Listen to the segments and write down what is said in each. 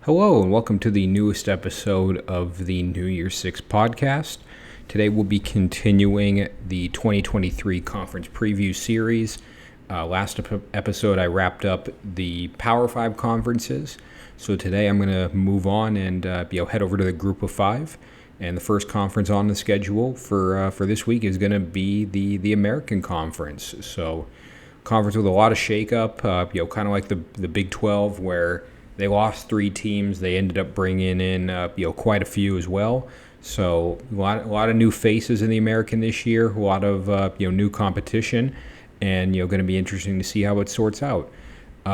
Hello, and welcome to the newest episode of the New Year's 6 podcast. Today we'll be continuing the 2023 Conference Preview series. Last episode, I wrapped up the Power 5 conferences. So today I'm going to move on and head over to the Group of 5. And the first conference on the schedule for this week is going to be the American Conference. So conference with a lot of shakeup, kind of like the Big 12 where they lost 3 teams. They ended up bringing in, quite a few as well. So a lot of new faces in the American this year. A lot of new competition, and going to be interesting to see how it sorts out.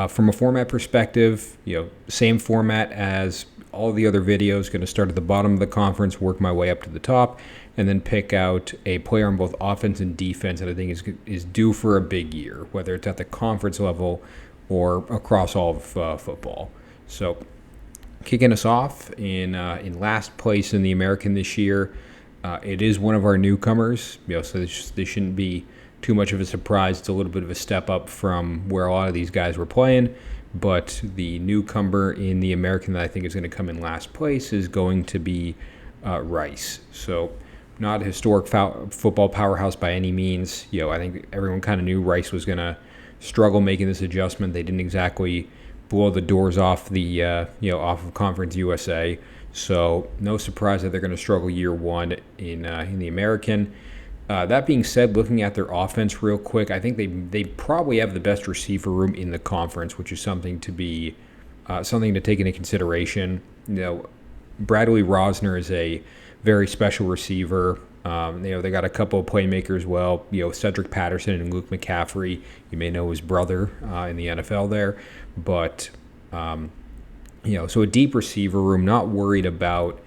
From a format perspective, same format as all the other videos. Going to start at the bottom of the conference, work my way up to the top, and then pick out a player on both offense and defense that I think is due for a big year, whether it's at the conference level or across all of football. So, kicking us off in last place in the American this year, it is one of our newcomers. So this shouldn't be too much of a surprise. It's a little bit of a step up from where a lot of these guys were playing. But the newcomer in the American that I think is going to come in last place is going to be Rice. So, not a historic football powerhouse by any means. I think everyone kind of knew Rice was going to struggle making this adjustment. They didn't exactly blow the doors off the off of Conference USA. So no surprise that they're going to struggle year one in the American. That being said, looking at their offense real quick, I think they probably have the best receiver room in the conference, which is something to take into consideration. Bradley Rosner is a very special receiver. They got a couple of playmakers as well. Cedric Patterson and Luke McCaffrey. You may know his brother in the NFL there. But, so a deep receiver room, not worried about,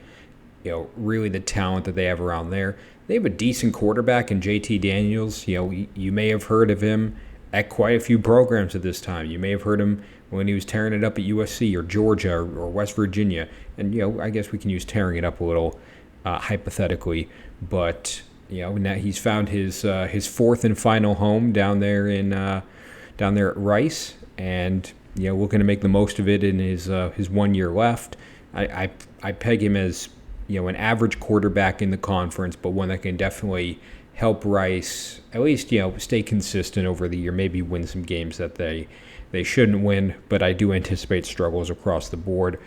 really the talent that they have around there. They have a decent quarterback in JT Daniels. You may have heard of him at quite a few programs at this time. You may have heard him when he was tearing it up at USC or Georgia or West Virginia. And, I guess we can use tearing it up a little hypothetically. But, now he's found his fourth and final home down there at Rice. And looking to make the most of it in his 1 year left. I peg him as an average quarterback in the conference, but one that can definitely help Rice at least stay consistent over the year, maybe win some games that they shouldn't win. But I do anticipate struggles across the board,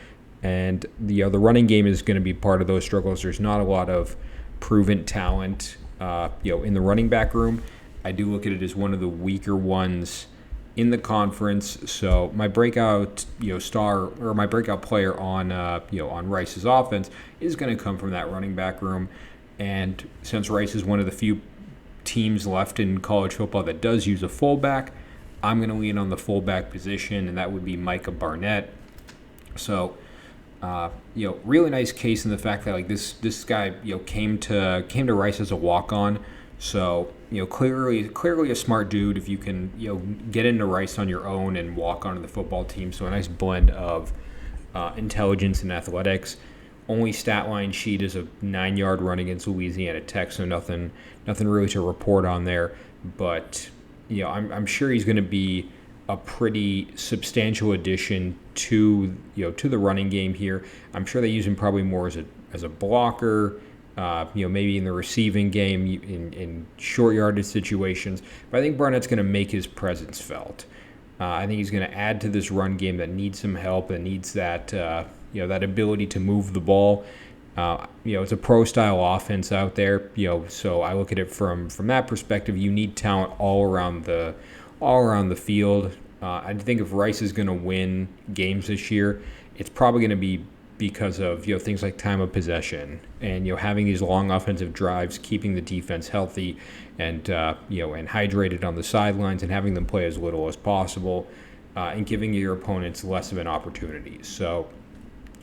and the running game is going to be part of those struggles. There's not a lot of proven talent in the running back room. I do look at it as one of the weaker ones in the conference. So my breakout star or my breakout player on Rice's offense is going to come from that running back room. And since Rice is one of the few teams left in college football that does use a fullback, I'm going to lean on the fullback position, and that would be Micah Barnett. So really nice case in the fact that this guy came to Rice as a walk-on. So clearly a smart dude if you can get into Rice on your own and walk onto the football team. So a nice blend of intelligence and athletics. Only stat line sheet is a 9-yard run against Louisiana Tech, so nothing really to report on there. But I'm sure he's going to be a pretty substantial addition to the running game here. I'm sure they use him probably more as a blocker. Maybe in the receiving game in short yardage situations. But I think Barnett's going to make his presence felt. I think he's going to add to this run game that needs some help and needs that that ability to move the ball. It's a pro-style offense out there. So I look at it from that perspective. You need talent all around the field. I think if Rice is going to win games this year, it's probably going to be because of things like time of possession and having these long offensive drives, keeping the defense healthy and and hydrated on the sidelines, and having them play as little as possible, and giving your opponents less of an opportunity. So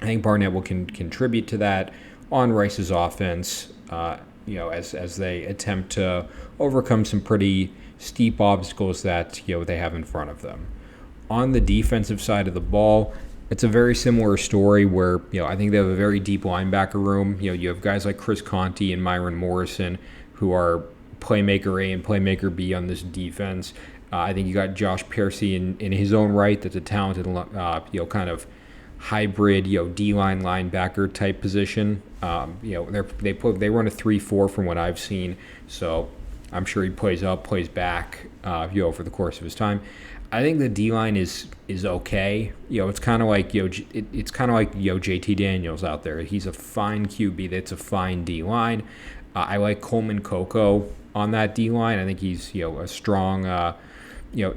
I think Barnett will contribute to that on Rice's offense, as they attempt to overcome some pretty steep obstacles that they have in front of them. On the defensive side of the ball, it's a very similar story where, I think they have a very deep linebacker room. You have guys like Chris Conte and Myron Morrison who are playmaker A and playmaker B on this defense. I think you got Josh Piercy in his own right. That's a talented, kind of hybrid, D-line linebacker type position. They run a 3-4 from what I've seen, so I'm sure he plays up, plays back, over the course of his time. I think the D-line is okay. It's kind of like it's kind of like JT Daniels out there. He's a fine QB. That's a fine D-line. I like Coleman Coco on that D-line. I think he's a strong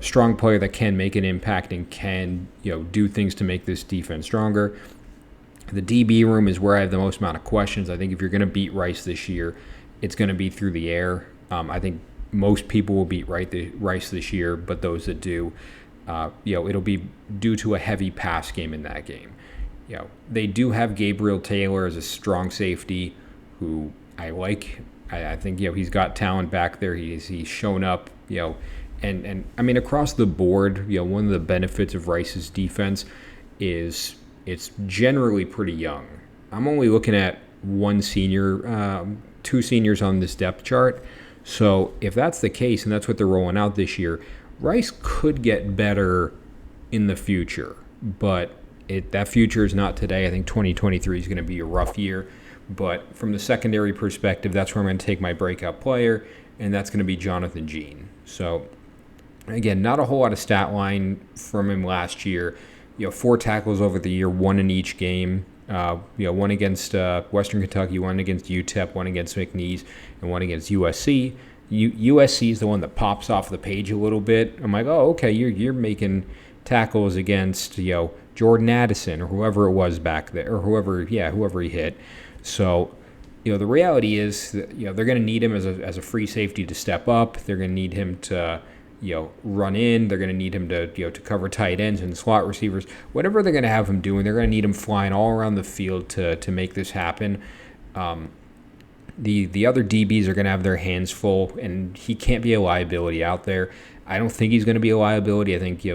strong player that can make an impact and can do things to make this defense stronger. The DB room is where I have the most amount of questions. I think if you're going to beat Rice this year, it's going to be through the air. I think most people will beat Rice this year, but those that do, it'll be due to a heavy pass game in that game. They do have Gabriel Taylor as a strong safety, who I like. I think he's got talent back there. He's shown up. And I mean across the board, one of the benefits of Rice's defense is it's generally pretty young. I'm only looking at one senior, two seniors on this depth chart. So if that's the case, and that's what they're rolling out this year, Rice could get better in the future. But that future is not today. I think 2023 is going to be a rough year. But from the secondary perspective, that's where I'm going to take my breakout player, and that's going to be Jonathan Jean. So, again, not a whole lot of stat line from him last year. 4 tackles over the year, 1 in each game. 1 against Western Kentucky, 1 against UTEP, 1 against McNeese, and 1 against USC. USC is the one that pops off the page a little bit. I'm like, oh, okay, you're making tackles against Jordan Addison or whoever it was back there, or whoever he hit. So, the reality is that, they're going to need him as a free safety to step up. They're going to need him to run in. They're going to need him to cover tight ends and slot receivers. Whatever they're going to have him doing, they're going to need him flying all around the field to make this happen. The other DBs are going to have their hands full, and he can't be a liability out there. I don't think he's going to be a liability. I think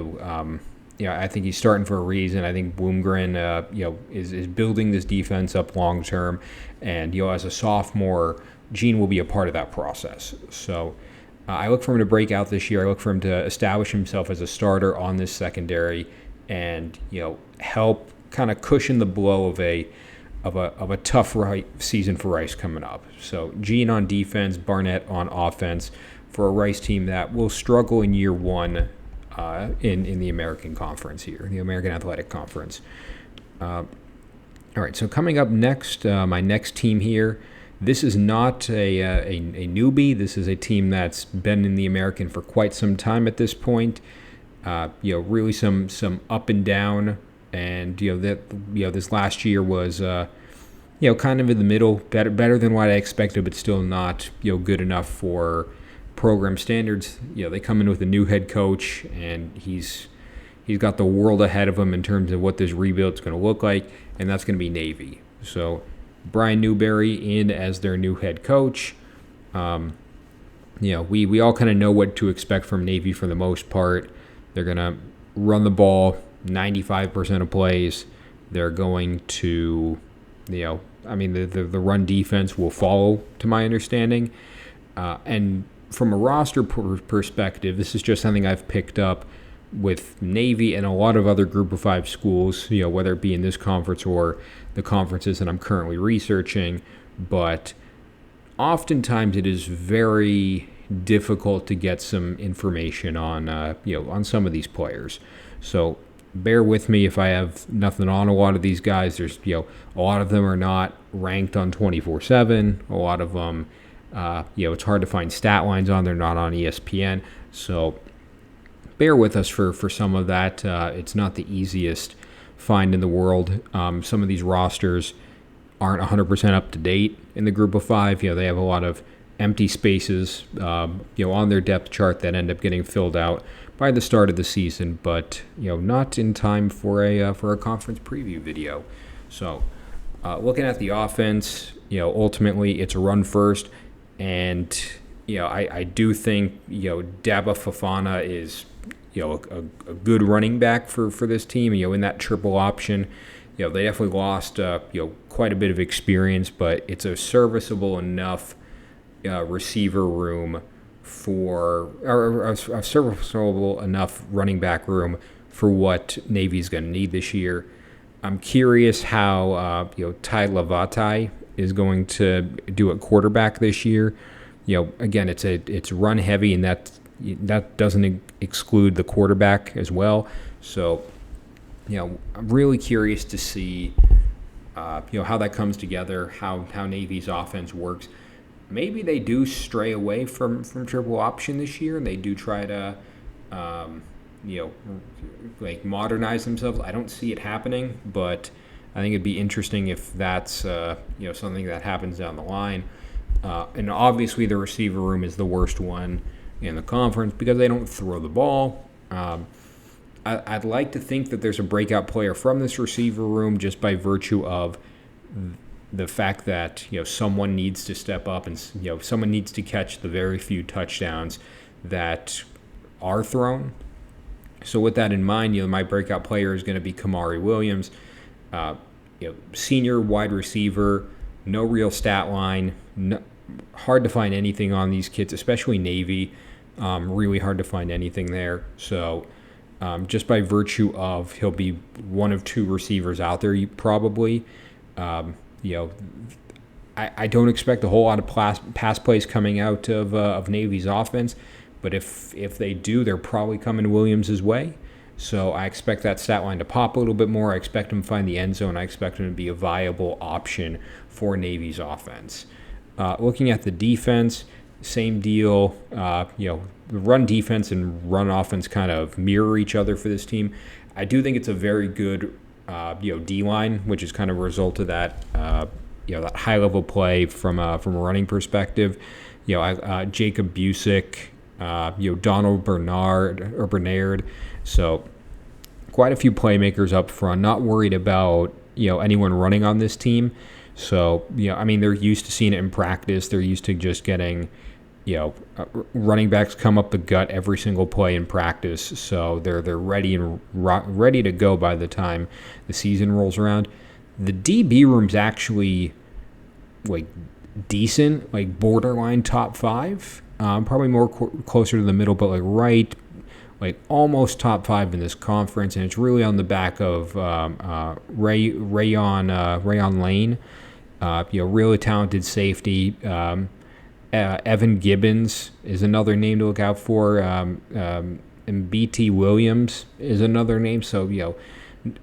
I think he's starting for a reason. I think Bloomgren is building this defense up long term, and as a sophomore, Gene will be a part of that process. So. I look for him to break out this year. I look for him to establish himself as a starter on this secondary, and help kind of cushion the blow of a tough season for Rice coming up. So Gene on defense, Barnett on offense for a Rice team that will struggle in year one in the American Conference here, the American Athletic Conference. All right, so coming up next, my next team here. This is not a newbie. This is a team that's been in the American for quite some time at this point. Really some up and down, and this last year was kind of in the middle, better than what I expected, but still not good enough for program standards. They come in with a new head coach, and he's got the world ahead of him in terms of what this rebuild is going to look like, and that's going to be Navy. So. Brian Newberry in as their new head coach. We all kind of know what to expect from Navy for the most part. They're going to run the ball 95% of plays. They're going to, the run defense will follow, to my understanding. And from a roster perspective, this is just something I've picked up with Navy and a lot of other Group of 5 schools, whether it be in this conference or the conferences that I'm currently researching. But oftentimes it is very difficult to get some information on some of these players. So bear with me if I have nothing on a lot of these guys. There's, a lot of them are not ranked on 24/7. A lot of them, it's hard to find stat lines on. They're not on ESPN. So bear with us for some of that. It's not the easiest find in the world. Some of these rosters aren't 100% up to date in the Group of 5. They have a lot of empty spaces, on their depth chart that end up getting filled out by the start of the season, but not in time for a conference preview video. So, looking at the offense, ultimately it's a run first, and I do think Daba Fofana is a good running back for this team. In that triple option, they definitely lost quite a bit of experience, but it's a serviceable enough receiver room or a serviceable enough running back room for what Navy's going to need this year. I'm curious how Ty Lavatai is going to do at quarterback this year. Again, it's run heavy, and that doesn't exclude the quarterback as well. So, I'm really curious to see how that comes together, how Navy's offense works. Maybe they do stray away from triple option this year, and they do try to modernize themselves. I don't see it happening, but I think it'd be interesting if that's something that happens down the line. And obviously the receiver room is the worst one in the conference because they don't throw the ball. I'd like to think that there's a breakout player from this receiver room just by virtue of the fact that someone needs to step up and someone needs to catch the very few touchdowns that are thrown. So with that in mind, my breakout player is going to be Kamari Williams, senior wide receiver, no real stat line, hard to find anything on these kids, especially Navy. Really hard to find anything there. So just by virtue of he'll be one of two receivers out there, probably. I don't expect a whole lot of pass plays coming out of Navy's offense, but if they do, they're probably coming Williams' way. So I expect that stat line to pop a little bit more. I expect him to find the end zone. I expect him to be a viable option for Navy's offense. Looking at the defense, same deal. The run defense and run offense kind of mirror each other for this team. I do think it's a very good D-line, which is kind of a result of that that high-level play from a running perspective. Jacob Busick, Donald Bernard. So quite a few playmakers up front. Not worried about anyone running on this team. So they're used to seeing it in practice. They're used to just getting running backs come up the gut every single play in practice. So they're ready to go by the time the season rolls around. The DB room's actually decent, borderline top 5. Probably more closer to the middle, but almost top 5 in this conference, and it's really on the back of Rayon Lane, really talented safety. Evan Gibbons is another name to look out for, and BT Williams is another name. So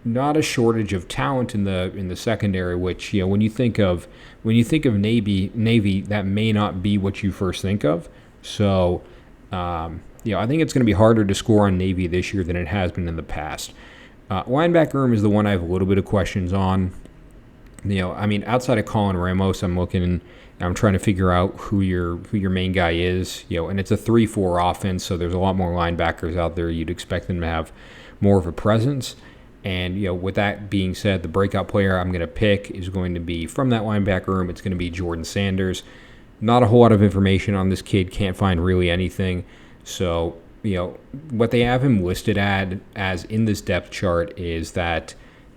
not a shortage of talent in the secondary. Which when you think of Navy, that may not be what you first think of. So. I think it's going to be harder to score on Navy this year than it has been in the past. Linebacker room is the one I have a little bit of questions on. Outside of Colin Ramos, I'm trying to figure out who your main guy is. And it's a 3-4 offense, so there's a lot more linebackers out there. You'd expect them to have more of a presence. And with that being said, the breakout player I'm going to pick is going to be from that linebacker room. It's going to be Jordan Sanders. Not a whole lot of information on this kid. Can't find really anything. So, what they have him listed as in this depth chart is that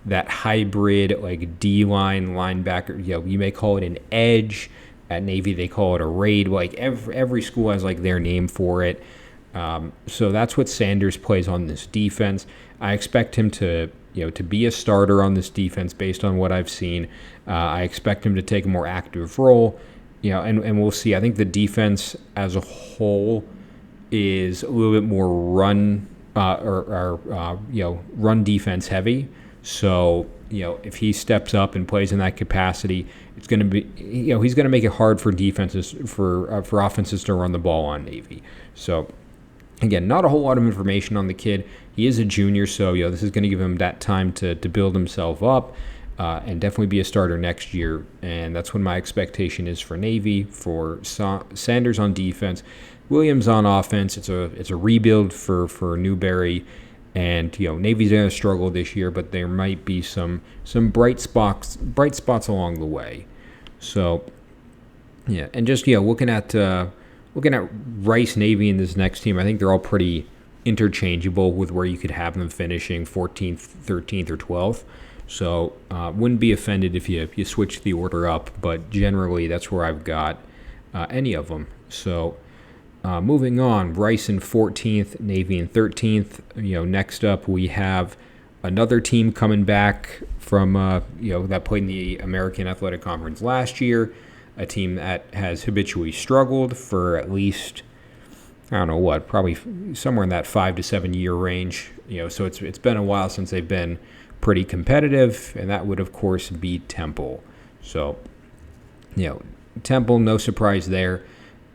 hybrid D-line linebacker. You may call it an edge. At Navy, they call it a raid. Every school has their name for it. So that's what Sanders plays on this defense. I expect him to be a starter on this defense based on what I've seen. I expect him to take a more active role. And we'll see. I think the defense as a whole is a little bit more run run defense heavy. So if he steps up and plays in that capacity, it's going to be he's going to make it hard for defenses for offenses to run the ball on Navy. So again, not a whole lot of information on the kid. He is a junior, so this is going to give him that time to build himself up. And definitely be a starter next year, and that's what my expectation is for Navy. For Sanders on defense, Williams on offense. It's a rebuild for Newberry, and Navy's going to struggle this year, but there might be some bright spots along the way. So and just looking at Rice, Navy, and this next team, I think they're all pretty interchangeable with where you could have them finishing 14th, 13th, or 12th. So wouldn't be offended if you switch the order up, but generally that's where I've got any of them. So moving on, Rice in 14th, Navy in 13th. Next up we have Another team coming back from that played in the American Athletic Conference last year, a team that has habitually struggled for at least, I don't know what, probably somewhere in that 5 to 7 year range. So it's been a while since they've been pretty competitive, and that would of course be Temple. So Temple, no surprise there.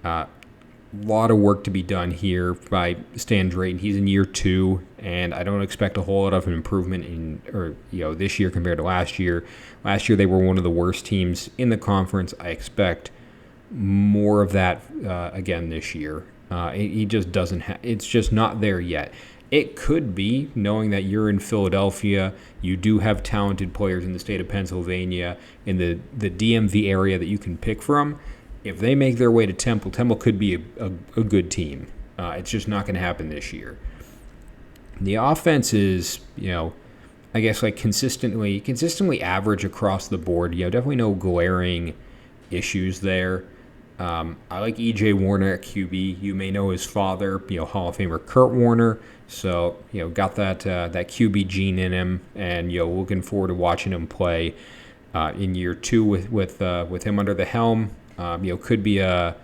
A lot of work to be done here by Stan Drayton. He's in year 2, and I don't expect a whole lot of an improvement this year compared to last year. Last year they were one of the worst teams in the conference. I expect more of that again this year. He just doesn't have. It's just not there yet. It could be, knowing that you're in Philadelphia, you do have talented players in the state of Pennsylvania, in the DMV area that you can pick from. If they make their way to Temple, Temple could be a good team. It's just not going to happen this year. The offense is, I guess like consistently average across the board. Definitely no glaring issues there. I like E.J. Warner at QB. You may know his father, Hall of Famer Kurt Warner. So, got that QB gene in him, and looking forward to watching him play in year 2 with him under the helm. Could be a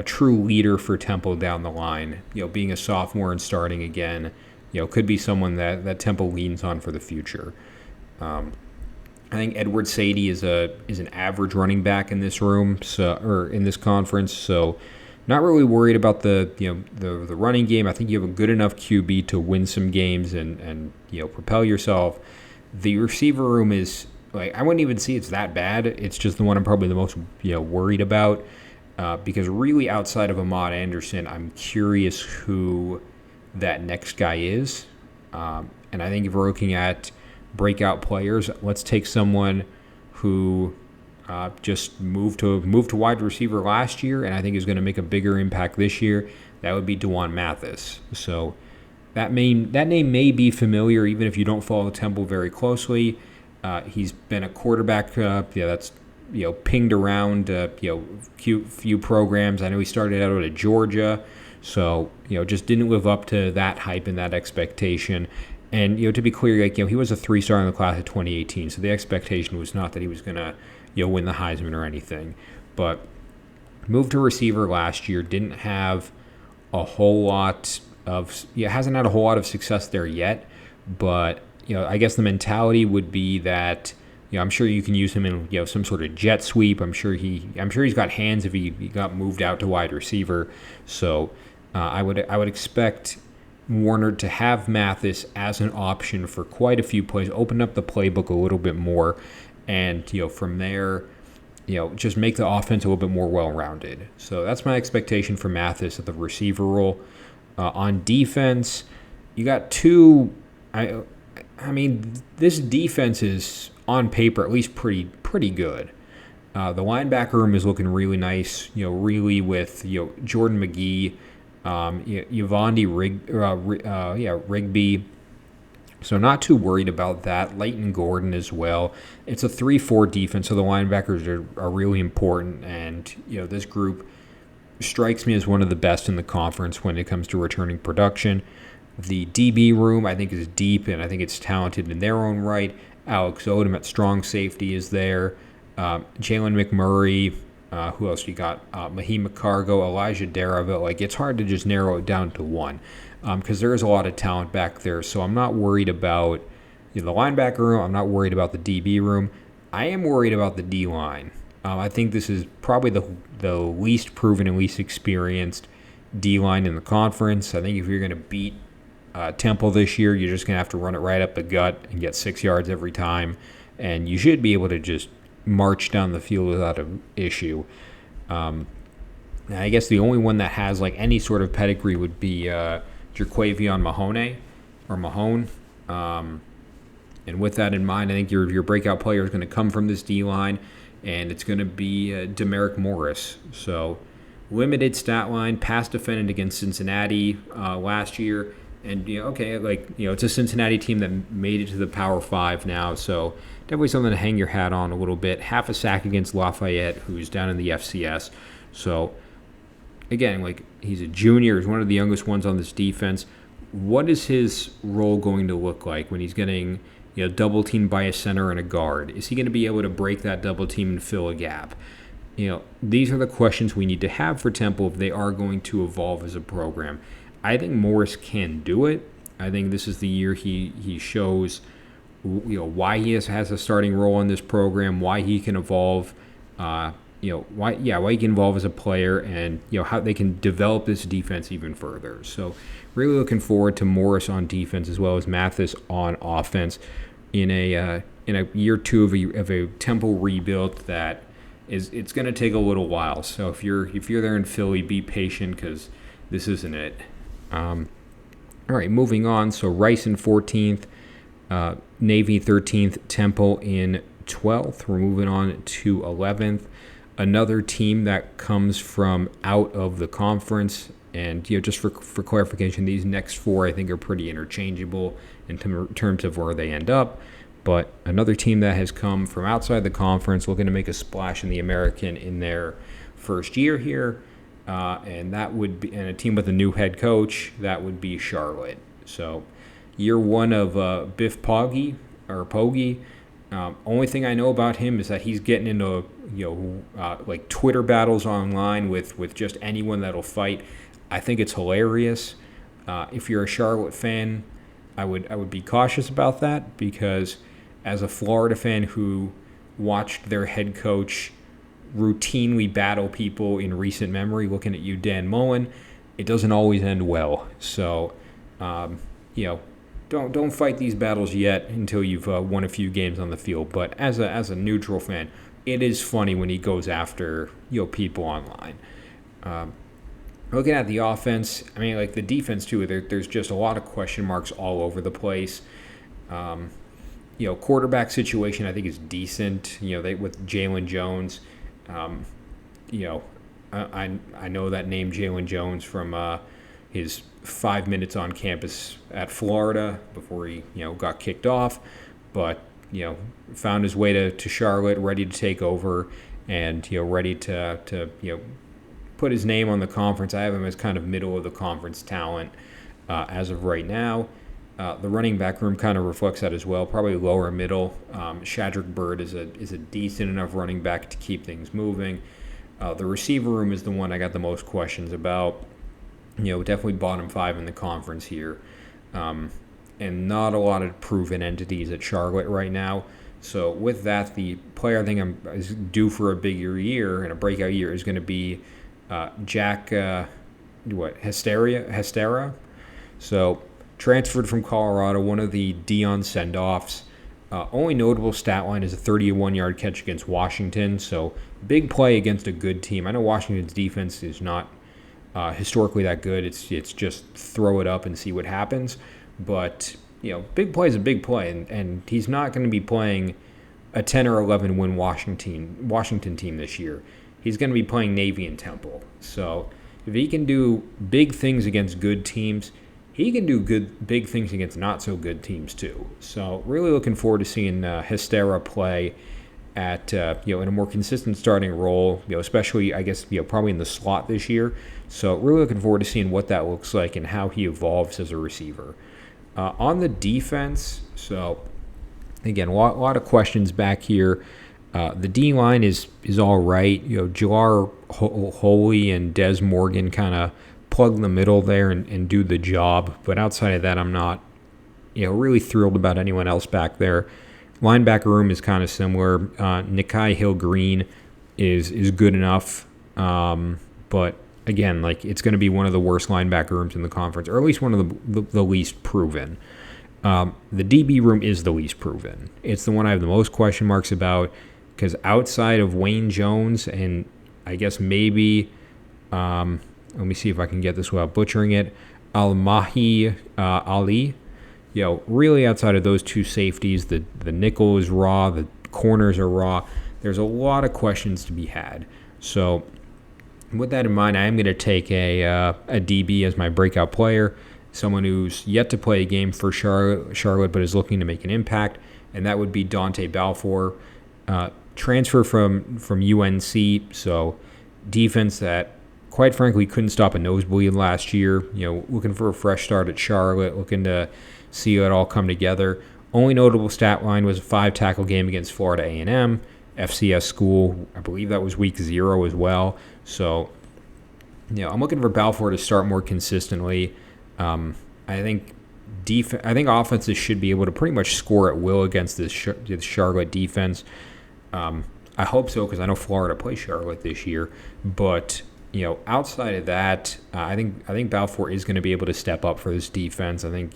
true leader for Temple down the line. Being a sophomore and starting again, could be someone that Temple leans on for the future. I think Edward Sadie is an average running back in this room, or in this conference. So, not really worried about the running game. I think you have a good enough QB to win some games and propel yourself. The receiver room is, I wouldn't even say it's that bad. It's just the one I'm probably the most worried about, because really outside of Ahmad Anderson, I'm curious who that next guy is. And I think if we're looking at breakout players, let's take someone who just moved to wide receiver last year, and I think is going to make a bigger impact this year. That would be D'Wan Mathis. So that name may be familiar, even if you don't follow Temple very closely. He's been a quarterback that's pinged around few programs. I know he started out at Georgia, so just didn't live up to that hype and that expectation. And to be clear, he was a 3-star in the class of 2018, so the expectation was not that he was gonna win the Heisman or anything. But moved to receiver last year, didn't have a whole lot of hasn't had a whole lot of success there yet. But I guess the mentality would be that I'm sure you can use him in some sort of jet sweep. I'm sure he's got hands if he got moved out to wide receiver. So I would expect Warner to have Mathis as an option for quite a few plays, open up the playbook a little bit more, and from there, just make the offense a little bit more well-rounded. So that's my expectation for Mathis at the receiver role. On defense, you got two. I mean, this defense is on paper at least pretty good. The linebacker room is looking really nice. Really with Jordan McGee, Yvonne Rigby. So not too worried about that. Leighton Gordon as well. It's a 3-4 defense, so the linebackers are really important. And this group strikes me as one of the best in the conference when it comes to returning production. The DB room, I think, is deep, and I think it's talented in their own right. Alex Odom at strong safety is there. Jalen McMurray. Who else you got? Mahim McCargo, Elijah Darraville. It's hard to just narrow it down to one, because there is a lot of talent back there. So I'm not worried about the linebacker room. I'm not worried about the DB room. I am worried about the D-line. I think this is probably the least proven and least experienced D-line in the conference. I think if you're going to beat Temple this year, you're just going to have to run it right up the gut and get 6 yards every time, and you should be able to just march down the field without an issue. I guess the only one that has any sort of pedigree would be Jaquavion Mahone. And with that in mind, I think your breakout player is going to come from this D-line, and it's going to be Demerick Morris. So limited stat line, pass defended against Cincinnati last year. And, it's a Cincinnati team that made it to the Power 5 now, so definitely something to hang your hat on a little bit. Half a sack against Lafayette, who's down in the FCS. So, again, he's a junior. He's one of the youngest ones on this defense. what is his role going to look like when he's getting double teamed by a center and a guard? Is he going to be able to break that double team and fill a gap? These are the questions we need to have for Temple if they are going to evolve as a program. I think Morris can do it. I think this is the year he shows why he has a starting role in this program, why he can evolve, why he can evolve as a player, and how they can develop this defense even further. So really looking forward to Morris on defense as well as Mathis on offense in a year two of a Temple rebuild that it's going to take a little while. So if you're there in Philly, be patient because this isn't it. All right, moving on. So Rice in 14th, Navy 13th, Temple in 12th. We're moving on to 11th. Another team that comes from out of the conference. And just for clarification, these next four I think are pretty interchangeable in terms of where they end up. But another team that has come from outside the conference, looking to make a splash in the American in their first year here, and that would be a team with a new head coach. That would be Charlotte. So, year one of Biff Poggi. Only thing I know about him is that he's getting into like Twitter battles online with just anyone that'll fight. I think it's hilarious. If you're a Charlotte fan, I would be cautious about that because as a Florida fan who watched their head coach routinely battle people in recent memory, looking at you, Dan Mullen, it doesn't always end well. So, don't fight these battles yet until you've won a few games on the field. But as a neutral fan, it is funny when he goes after people online. Looking at the offense, I mean, like the defense too. There's just a lot of question marks all over the place. Quarterback situation I think is decent. With Jalen Jones, I know that name Jalen Jones from his 5 minutes on campus at Florida before he got kicked off, but found his way to Charlotte, ready to take over, and ready to put his name on the conference. I have him as kind of middle of the conference talent as of right now. The running back room kind of reflects that as well, probably lower middle. Shadrick Byrd is a decent enough running back to keep things moving. The receiver room is the one I got the most questions about. Definitely bottom 5 in the conference here. And not a lot of proven entities at Charlotte right now. So with that, the player I think is due for a bigger year and a breakout year is going to be Jack Hestera. So transferred from Colorado, one of the Dion send-offs. Only notable stat line is a 31-yard catch against Washington. So big play against a good team. I know Washington's defense is not historically that good. It's just throw it up and see what happens. But big play is a big play, and he's not going to be playing a 10 or 11 win Washington team this year. He's going to be playing Navy and Temple. So if he can do big things against good teams, he can do big things against not so good teams too. So really looking forward to seeing Hestera play at in a more consistent starting role. Especially I guess probably in the slot this year. So really looking forward to seeing what that looks like and how he evolves as a receiver. On the defense, so again, a lot of questions back here. The D-line is all right. Jar Holy and Des Morgan kind of plug the middle there and do the job. But outside of that, I'm not really thrilled about anyone else back there. Linebacker room is kind of similar. Nikai Hill-Green is good enough. But again, like it's going to be one of the worst linebacker rooms in the conference, or at least one of the least proven. The DB room is the least proven. It's the one I have the most question marks about because outside of Wayne Jones and I guess maybe, let me see if I can get this without butchering it, Al-Mahi Ali, really outside of those two safeties, the nickel is raw, the corners are raw. There's a lot of questions to be had. So with that in mind, I am going to take a DB as my breakout player, someone who's yet to play a game for Charlotte but is looking to make an impact, and that would be Dante Balfour. Transfer from UNC, so defense that quite frankly, couldn't stop a nosebleed last year. Looking for a fresh start at Charlotte, looking to see it all come together. Only notable stat line was a 5-tackle game against Florida A&M, FCS school. I believe that was week 0 as well. So, I'm looking for Balfour to start more consistently. I think offenses should be able to pretty much score at will against this Charlotte defense. I hope so, because I know Florida plays Charlotte this year. But outside of that, I think Balfour is going to be able to step up for this defense. I think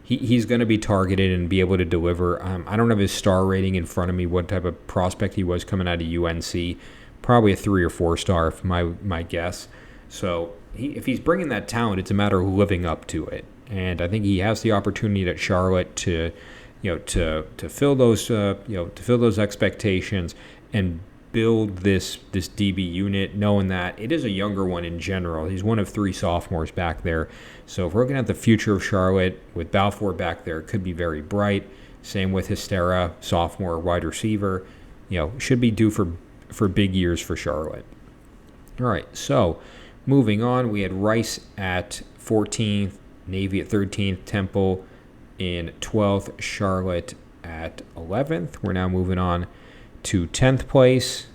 he's going to be targeted and be able to deliver. I don't have his star rating in front of me, what type of prospect he was coming out of UNC. Probably a 3 or 4 star, if my guess. So if he's bringing that talent, it's a matter of living up to it. And I think he has the opportunity at Charlotte to fill those expectations and build this DB unit, knowing that it is a younger one in general. He's one of 3 sophomores back there. So if we're looking at the future of Charlotte with Balfour back there, it could be very bright. Same with Hystera, sophomore wide receiver. Should be due for big years for Charlotte. All right, so moving on, we had Rice at 14th, Navy at 13th, Temple in 12th, Charlotte at 11th. We're now moving on to 10th place.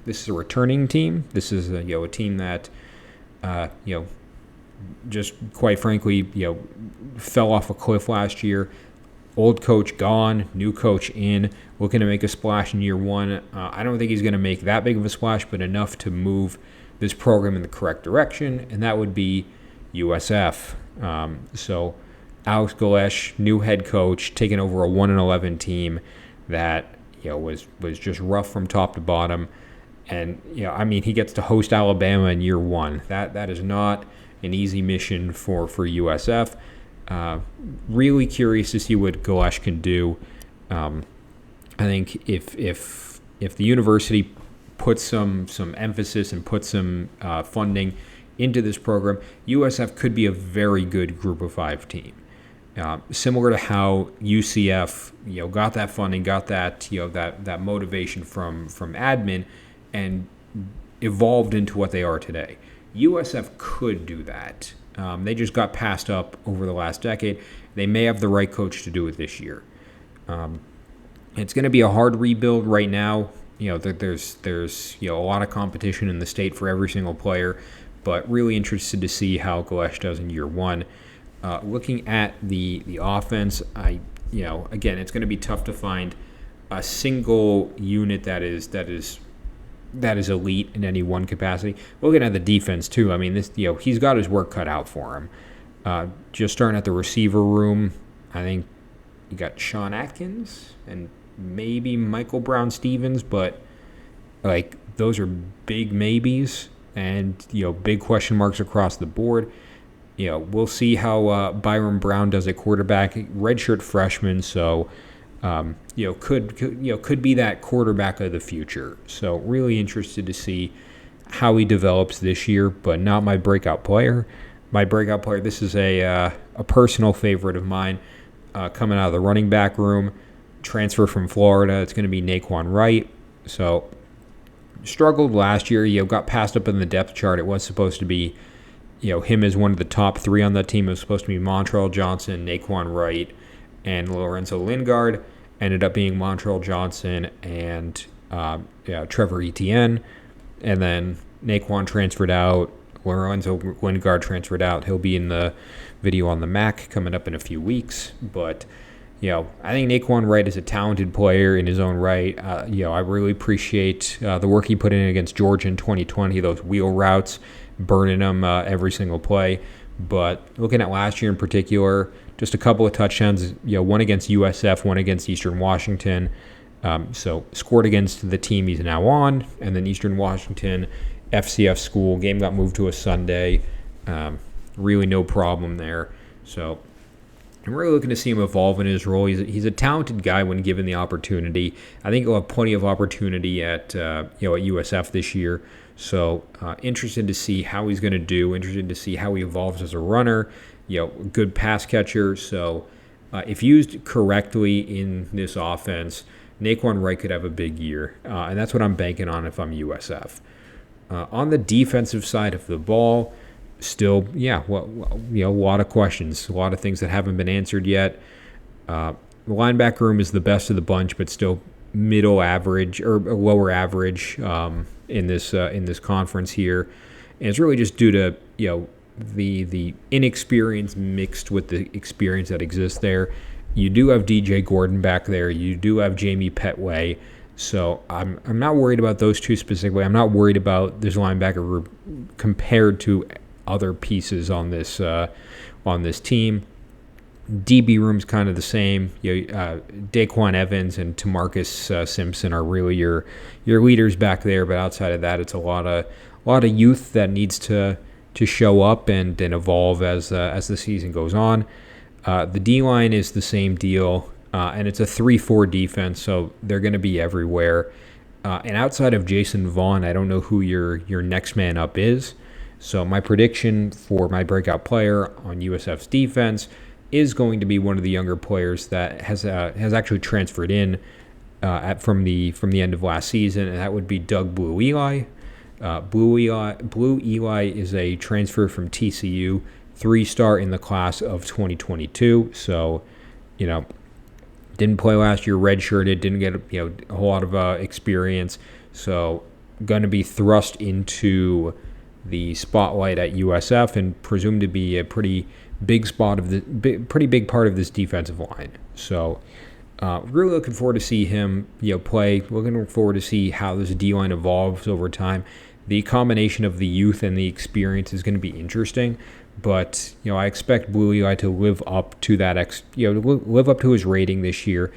This is a returning team. This is a team that just quite frankly fell off a cliff last year. Old coach gone, new coach in, looking to make a splash in year 1. I don't think he's going to make that big of a splash, but enough to move this program in the correct direction, and that would be USF. So Alex Galesh, new head coach, taking over a 1-11 team that was just rough from top to bottom. And he gets to host Alabama in year 1. That is not an easy mission for USF. Really curious to see what Galesh can do. I think if the university puts some emphasis and puts some funding into this program, USF could be a very good Group of 5 team. Similar to how UCF, got that funding, got that, that motivation from admin, and evolved into what they are today. USF could do that. They just got passed up over the last decade. They may have the right coach to do it this year. It's going to be a hard rebuild right now. There's a lot of competition in the state for every single player, but really interested to see how Galesh does in year 1. Looking at the offense, again, it's going to be tough to find a single unit that is elite in any one capacity. Looking at the defense too, he's got his work cut out for him. Just starting at the receiver room, I think you got Sean Atkins and maybe Michael Brown-Stevens, but those are big maybes and big question marks across the board. We'll see how Byron Brown does at quarterback, redshirt freshman, so could be that quarterback of the future. So really interested to see how he develops this year, but not my breakout player. My breakout player, this is a personal favorite of mine, coming out of the running back room, transfer from Florida. It's going to be Naquan Wright. So struggled last year. Got passed up in the depth chart. It was supposed to be him as one of the top 3 on that team. It was supposed to be Montrell Johnson, Naquan Wright, and Lorenzo Lingard. Ended up being Montrell Johnson and Trevor Etienne. And then Naquan transferred out. Lorenzo Lingard transferred out. He'll be in the video on the MAC coming up in a few weeks. But, I think Naquan Wright is a talented player in his own right. I really appreciate the work he put in against Georgia in 2020, those wheel routes, burning them every single play. But looking at last year in particular, just a couple of touchdowns, one against USF, one against Eastern Washington. So scored against the team he's now on, and then Eastern Washington, FCS school. Game got moved to a Sunday. Really no problem there. So I'm really looking to see him evolve in his role. He's a talented guy when given the opportunity. I think he'll have plenty of opportunity at USF this year. So interested to see how he's going to do. Interested to see how he evolves as a runner. Good pass catcher. So if used correctly in this offense, Naquan Wright could have a big year, and that's what I'm banking on if I'm USF. On the defensive side of the ball, still, a lot of questions, a lot of things that haven't been answered yet. The linebacker room is the best of the bunch, but still middle average or lower average in this conference here, and it's really just due to the inexperience mixed with the experience that exists there. You do have DJ Gordon back there. You do have Jamie Petway. So I'm not worried about those two specifically. I'm not worried about this linebacker group compared to other pieces on this team. DB room's kind of the same. Daquan Evans and Tamarcus Simpson are really your leaders back there. But outside of that, it's a lot of youth that needs to show up and evolve as the season goes on. The D-line is the same deal, and it's a 3-4 defense, so they're going to be everywhere. And outside of Jason Vaughn, I don't know who your next man up is. So my prediction for my breakout player on USF's defense is going to be one of the younger players that has actually transferred in from the end of last season, and that would be Doug Blue Eli. Blue Eli is a transfer from TCU, 3-star in the class of 2022. So, didn't play last year, redshirted, didn't get a whole lot of experience. So, going to be thrust into the spotlight at USF and presumed to be a pretty big part of this defensive line. So, really looking forward to see him play. Looking forward to see how this D-line evolves over time. The combination of the youth and the experience is going to be interesting, but I expect Blue Eli to live up to that live up to his rating this year,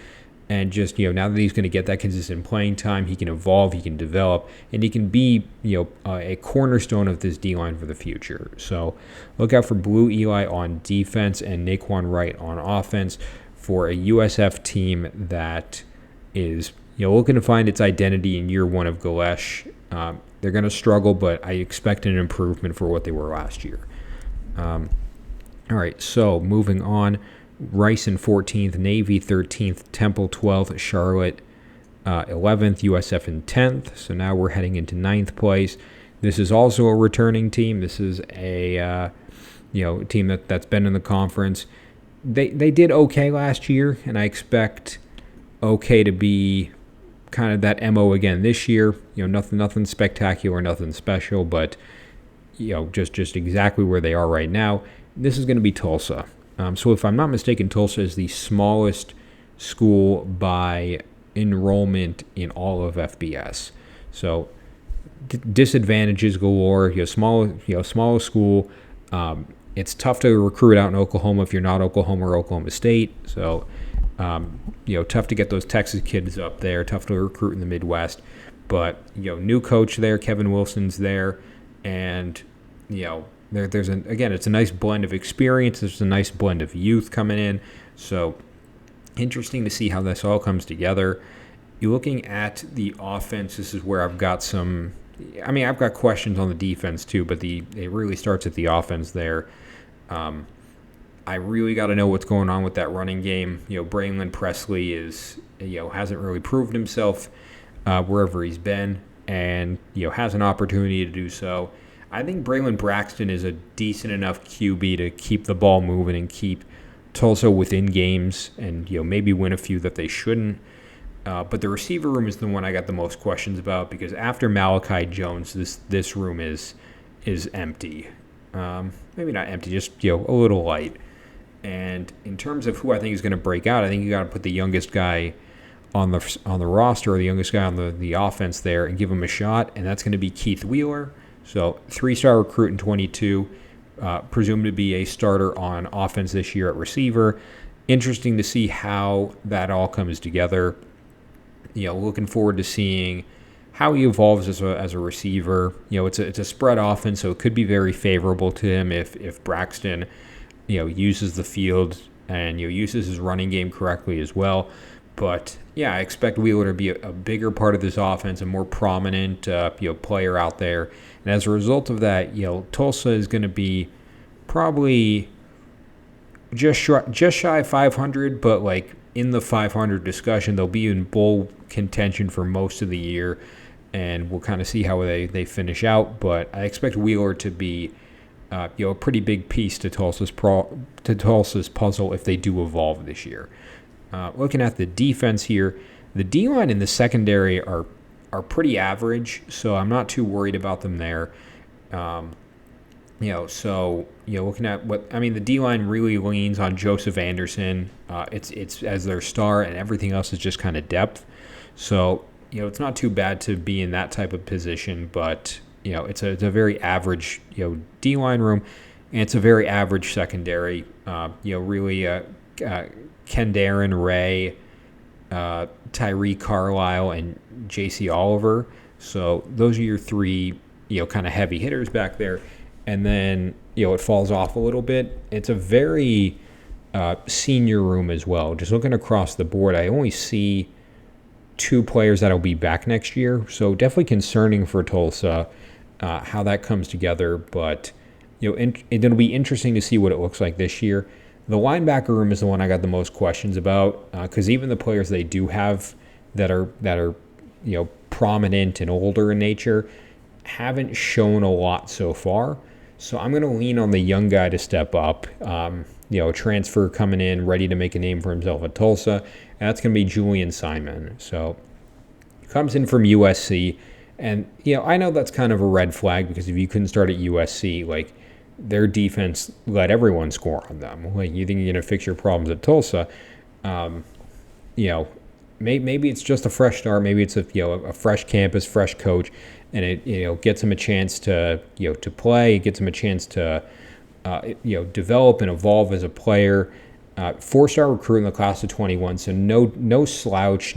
and just now that he's going to get that consistent playing time, he can evolve, he can develop, and he can be a cornerstone of this D-line for the future. So look out for Blue Eli on defense and Naquan Wright on offense for a USF team that is looking to find its identity in year one of Galesh. They're going to struggle, but I expect an improvement for what they were last year. All right, so moving on. Rice in 14th, Navy 13th, Temple 12th, Charlotte 11th, USF in 10th. So now we're heading into 9th place. This is also a returning team. This is a team that's been in the conference. They did okay last year, and I expect okay to be kind of that MO again this year. Nothing spectacular, nothing special, but just exactly where they are right now. This is going to be Tulsa. So if I'm not mistaken, Tulsa is the smallest school by enrollment in all of FBS. So disadvantages galore. Small school. It's tough to recruit out in Oklahoma if you're not Oklahoma or Oklahoma State. So tough to get those Texas kids up there. Tough to recruit in the Midwest. But new coach there, Kevin Wilson's there, and it's a nice blend of experience. There's a nice blend of youth coming in. So interesting to see how this all comes together. You're looking at the offense. This is where I've got I've got questions on the defense too, but it really starts at the offense there. I really got to know what's going on with that running game. Braylon Presley hasn't really proved himself wherever he's been, and has an opportunity to do so. I think Braylon Braxton is a decent enough QB to keep the ball moving and keep Tulsa within games, and maybe win a few that they shouldn't. But the receiver room is the one I got the most questions about, because after Malachi Jones, this room is empty. Maybe not empty, just a little light. And in terms of who I think is going to break out, I think you got to put the youngest guy on the roster, or the youngest guy on the offense there, and give him a shot, and that's going to be Keith Wheeler. So 3-star recruit in 22, presumed to be a starter on offense this year at receiver. Interesting to see how that all comes together. Looking forward to seeing how he evolves as a receiver. It's a spread offense, so it could be very favorable to him if Braxton uses the field and uses his running game correctly as well. But I expect Wheeler to be a bigger part of this offense, a more prominent player out there. And as a result of that, Tulsa is going to be probably just shy of 500, but in the 500 discussion. They'll be in bowl contention for most of the year. and we'll kind of see how they finish out. But I expect Wheeler to be a pretty big piece to Tulsa's puzzle if they do evolve this year. Looking at the defense here, the D-line and the secondary are pretty average, so I'm not too worried about them there. Looking at the D-line really leans on Joseph Anderson. It's as their star, and everything else is just kind of depth. So, it's not too bad to be in that type of position, but, it's a very average, D-line room, and it's a very average secondary. Kendaren Ray, Tyree Carlisle, and J.C. Oliver. So those are your three, kind of heavy hitters back there. And then, it falls off a little bit. It's a very senior room as well. Just looking across the board, I only see 2 players that'll be back next year. So definitely concerning for Tulsa how that comes together. But, it'll be interesting to see what it looks like this year. The linebacker room is the one I got the most questions about because even the players they do have that are prominent and older in nature haven't shown a lot so far. So I'm going to lean on the young guy to step up. A transfer coming in, ready to make a name for himself at Tulsa. And that's going to be Julian Simon. So comes in from USC. And, I know that's kind of a red flag because if you couldn't start at USC, their defense let everyone score on them. You think you're going to fix your problems at Tulsa? Maybe it's just a fresh start. Maybe it's a fresh campus, fresh coach, and it gets him a chance to to play. It gets him a chance to develop and evolve as a player. 4-star recruit in the class of 21, so no slouch,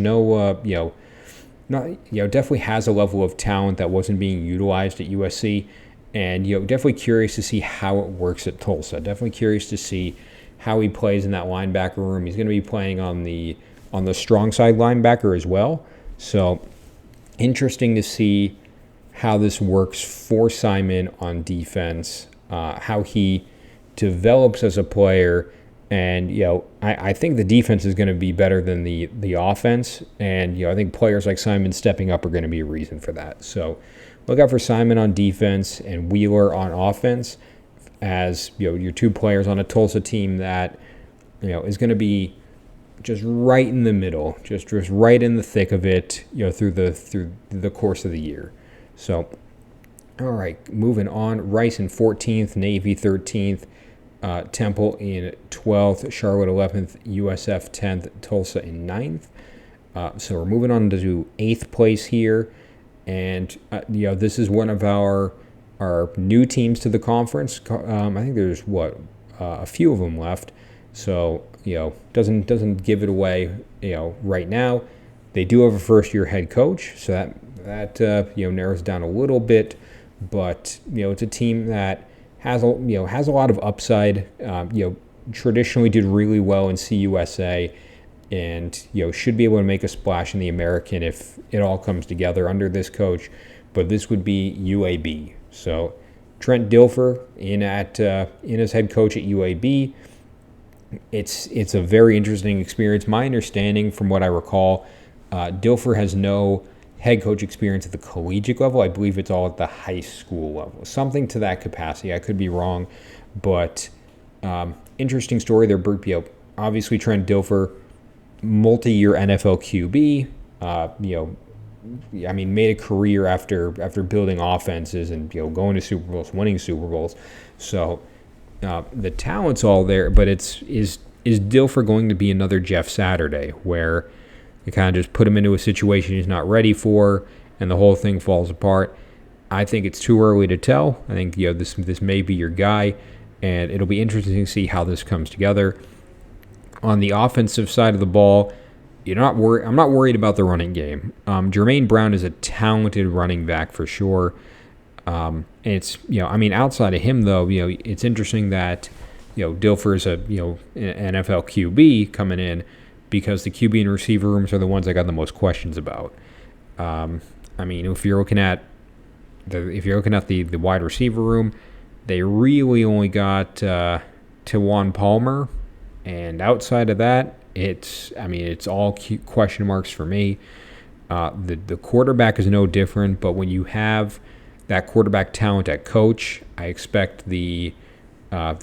definitely has a level of talent that wasn't being utilized at USC. And definitely curious to see how it works at Tulsa. Definitely curious to see how he plays in that linebacker room. He's going to be playing on the strong side linebacker as well. So interesting to see how this works for Simon on defense, how he develops as a player. And I think the defense is going to be better than the offense. And I think players like Simon stepping up are going to be a reason for that. So look out for Simon on defense and Wheeler on offense as your 2 players on a Tulsa team that is going to be just right in the middle, just right in the thick of it, through the course of the year. So, all right, moving on. Rice in 14th, Navy 13th, Temple in 12th, Charlotte 11th, USF 10th, Tulsa in 9th. So we're moving on to 8th place here. And, this is one of our new teams to the conference. I think there's, a few of them left. So, doesn't give it away, right now. They do have a first-year head coach, so that narrows down a little bit. But, it's a team that has a lot of upside. Traditionally did really well in CUSA. And should be able to make a splash in the American if it all comes together under this coach. But this would be UAB. So Trent Dilfer in as head coach at UAB. It's a very interesting experience. My understanding, from what I recall, Dilfer has no head coach experience at the collegiate level. I believe it's all at the high school level, something to that capacity. I could be wrong, but interesting story there. Obviously Trent Dilfer, multi-year NFL QB, made a career after building offenses and going to Super Bowls, winning Super Bowls. So the talent's all there, but is Dilfer going to be another Jeff Saturday where you kind of just put him into a situation he's not ready for and the whole thing falls apart? I think it's too early to tell. I think this may be your guy, and it'll be interesting to see how this comes together. On the offensive side of the ball, I'm not worried about the running game. Jermaine Brown is a talented running back for sure. And it's outside of him though, it's interesting that Dilfer is a an NFL QB coming in because the QB and receiver rooms are the ones I got the most questions about. If you're looking at the wide receiver room, they really only got Tewan Palmer. And outside of that, it's all question marks for me. The quarterback is no different, but when you have that quarterback talent at coach, I expect the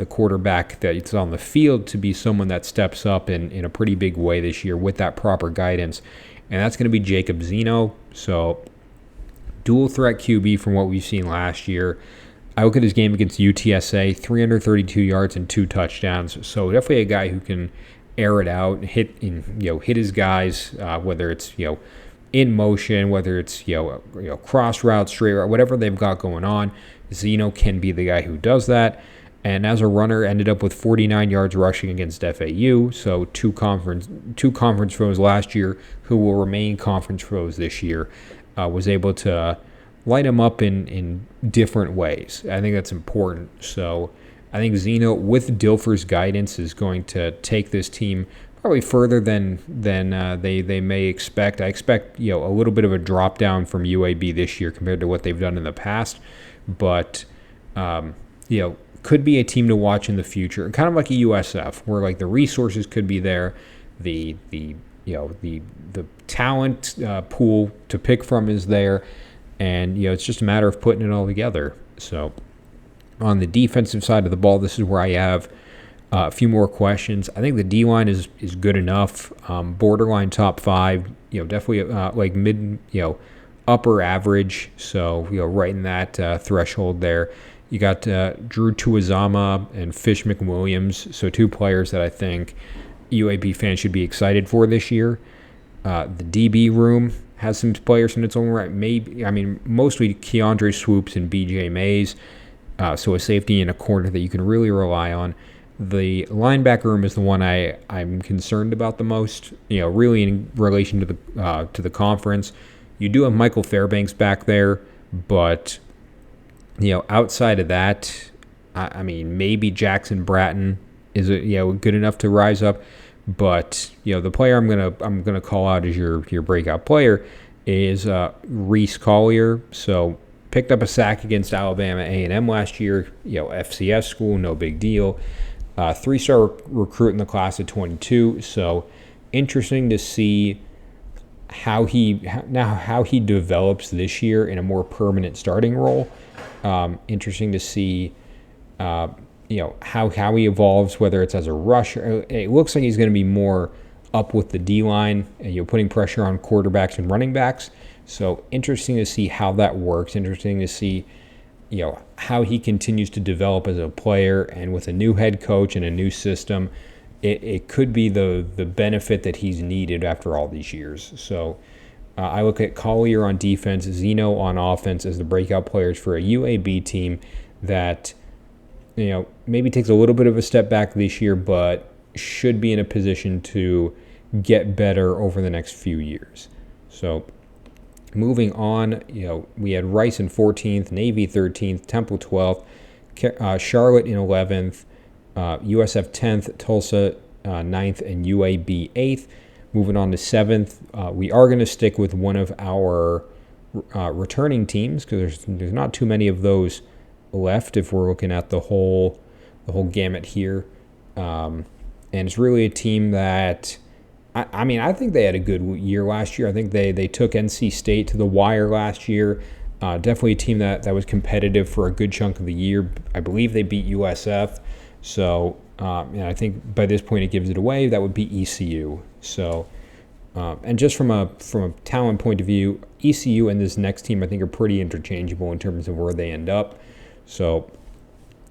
quarterback that's on the field to be someone that steps up in a pretty big way this year with that proper guidance, and that's going to be Jacob Zeno. So dual threat QB from what we've seen last year. I look at his game against UTSA, 332 yards and 2 touchdowns. So definitely a guy who can air it out, hit his guys, whether it's in motion, whether it's cross route, straight route, whatever they've got going on. Zeno can be the guy who does that. And as a runner, ended up with 49 yards rushing against FAU. So two conference foes last year, who will remain conference foes this year, was able to light him up in different ways. I think that's important. So I think Zeno, with Dilfer's guidance, is going to take this team probably further than they may expect. I expect a little bit of a drop down from UAB this year compared to what they've done in the past, but could be a team to watch in the future, kind of like a USF, where like the resources could be there, the talent pool to pick from is there, and it's just a matter of putting it all together. So on the defensive side of the ball, this is where I have a few more questions. I think the D-line is good enough, borderline top 5, definitely like mid, upper average, so right in that threshold there. You got Drew Tuazama and Fish McWilliams, so 2 players that I think UAB fans should be excited for this year. The DB room has some players in its own right. Mostly Keandre Swoops and BJ Mays, so a safety and a corner that you can really rely on. The linebacker room is the one I'm concerned about the most, really in relation to the conference. You do have Michael Fairbanks back there, but outside of that, maybe Jackson Bratton is good enough to rise up, but the player I'm gonna call out as your breakout player is Reese Collier. So picked up a sack against Alabama A&M last year. FCS school, no big deal. 3-star recruit in the class of 22. So interesting to see how he develops this year in a more permanent starting role. Interesting to see, how he evolves, whether it's as a rusher. It looks like he's going to be more up with the D-line, putting pressure on quarterbacks and running backs. So interesting to see how that works. Interesting to see, how he continues to develop as a player, and with a new head coach and a new system, it could be the benefit that he's needed after all these years. So I look at Collier on defense, Zeno on offense as the breakout players for a UAB team that, maybe takes a little bit of a step back this year, but should be in a position to get better over the next few years. So moving on, we had Rice in 14th, Navy 13th, Temple 12th, Charlotte in 11th, USF 10th, Tulsa 9th, and UAB 8th. Moving on to 7th, we are going to stick with one of our returning teams because there's not too many of those left if we're looking at the whole gamut here. And it's really a team that, I think they had a good year last year. I think they took NC State to the wire last year. Definitely a team that was competitive for a good chunk of the year. I believe they beat USF. So I think by this point it gives it away. That would be ECU. So, and just from a talent point of view, ECU and this next team I think are pretty interchangeable in terms of where they end up. So,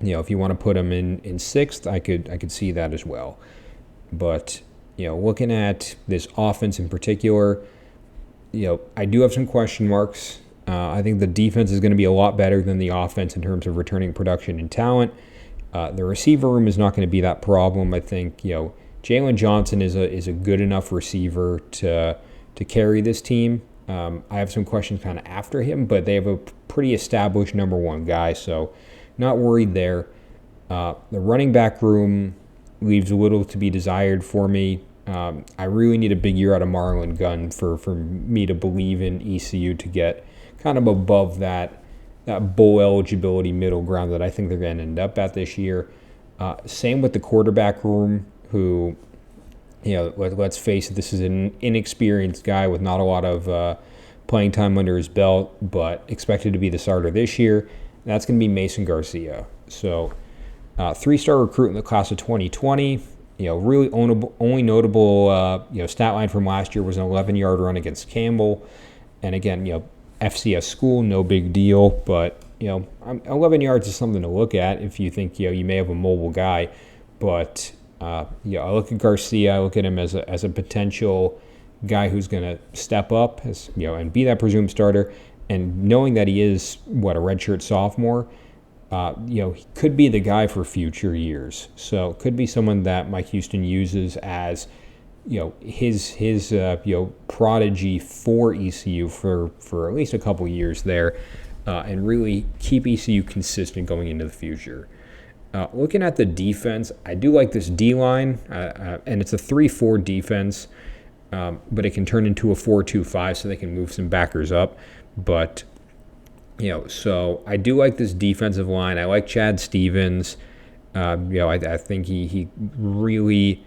if you want to put them in 6th, I could see that as well. But looking at this offense in particular, I do have some question marks. I think the defense is going to be a lot better than the offense in terms of returning production and talent. The receiver room is not going to be that problem. I think Jalen Johnson is a good enough receiver to carry this team. I have some questions kind of after him, but they have a pretty established number 1 guy, so not worried there. The running back room leaves a little to be desired for me. I really need a big year out of Marlon Gunn for me to believe in ECU to get kind of above that bowl eligibility middle ground that I think they're going to end up at this year. Same with the quarterback room, who let's face it, this is an inexperienced guy with not a lot of playing time under his belt, but expected to be the starter this year. That's going to be Mason Garcia. So, 3-star recruit in the class of 2020. Really only notable stat line from last year was an 11-yard run against Campbell. And again, FCS school, no big deal, but 11 yards is something to look at if you think you may have a mobile guy. But I look at Garcia, I look at him as a potential guy who's going to step up and be that presumed starter. And knowing that he is a redshirt sophomore, he could be the guy for future years. So could be someone that Mike Houston uses as his prodigy for ECU for at least a couple years there, and really keep ECU consistent going into the future. Looking at the defense, I do like this D-line, and it's a 3-4 defense, but it can turn into a 4-2-5, so they can move some backers up. But, so I do like this defensive line. I like Chad Stevens. I think he really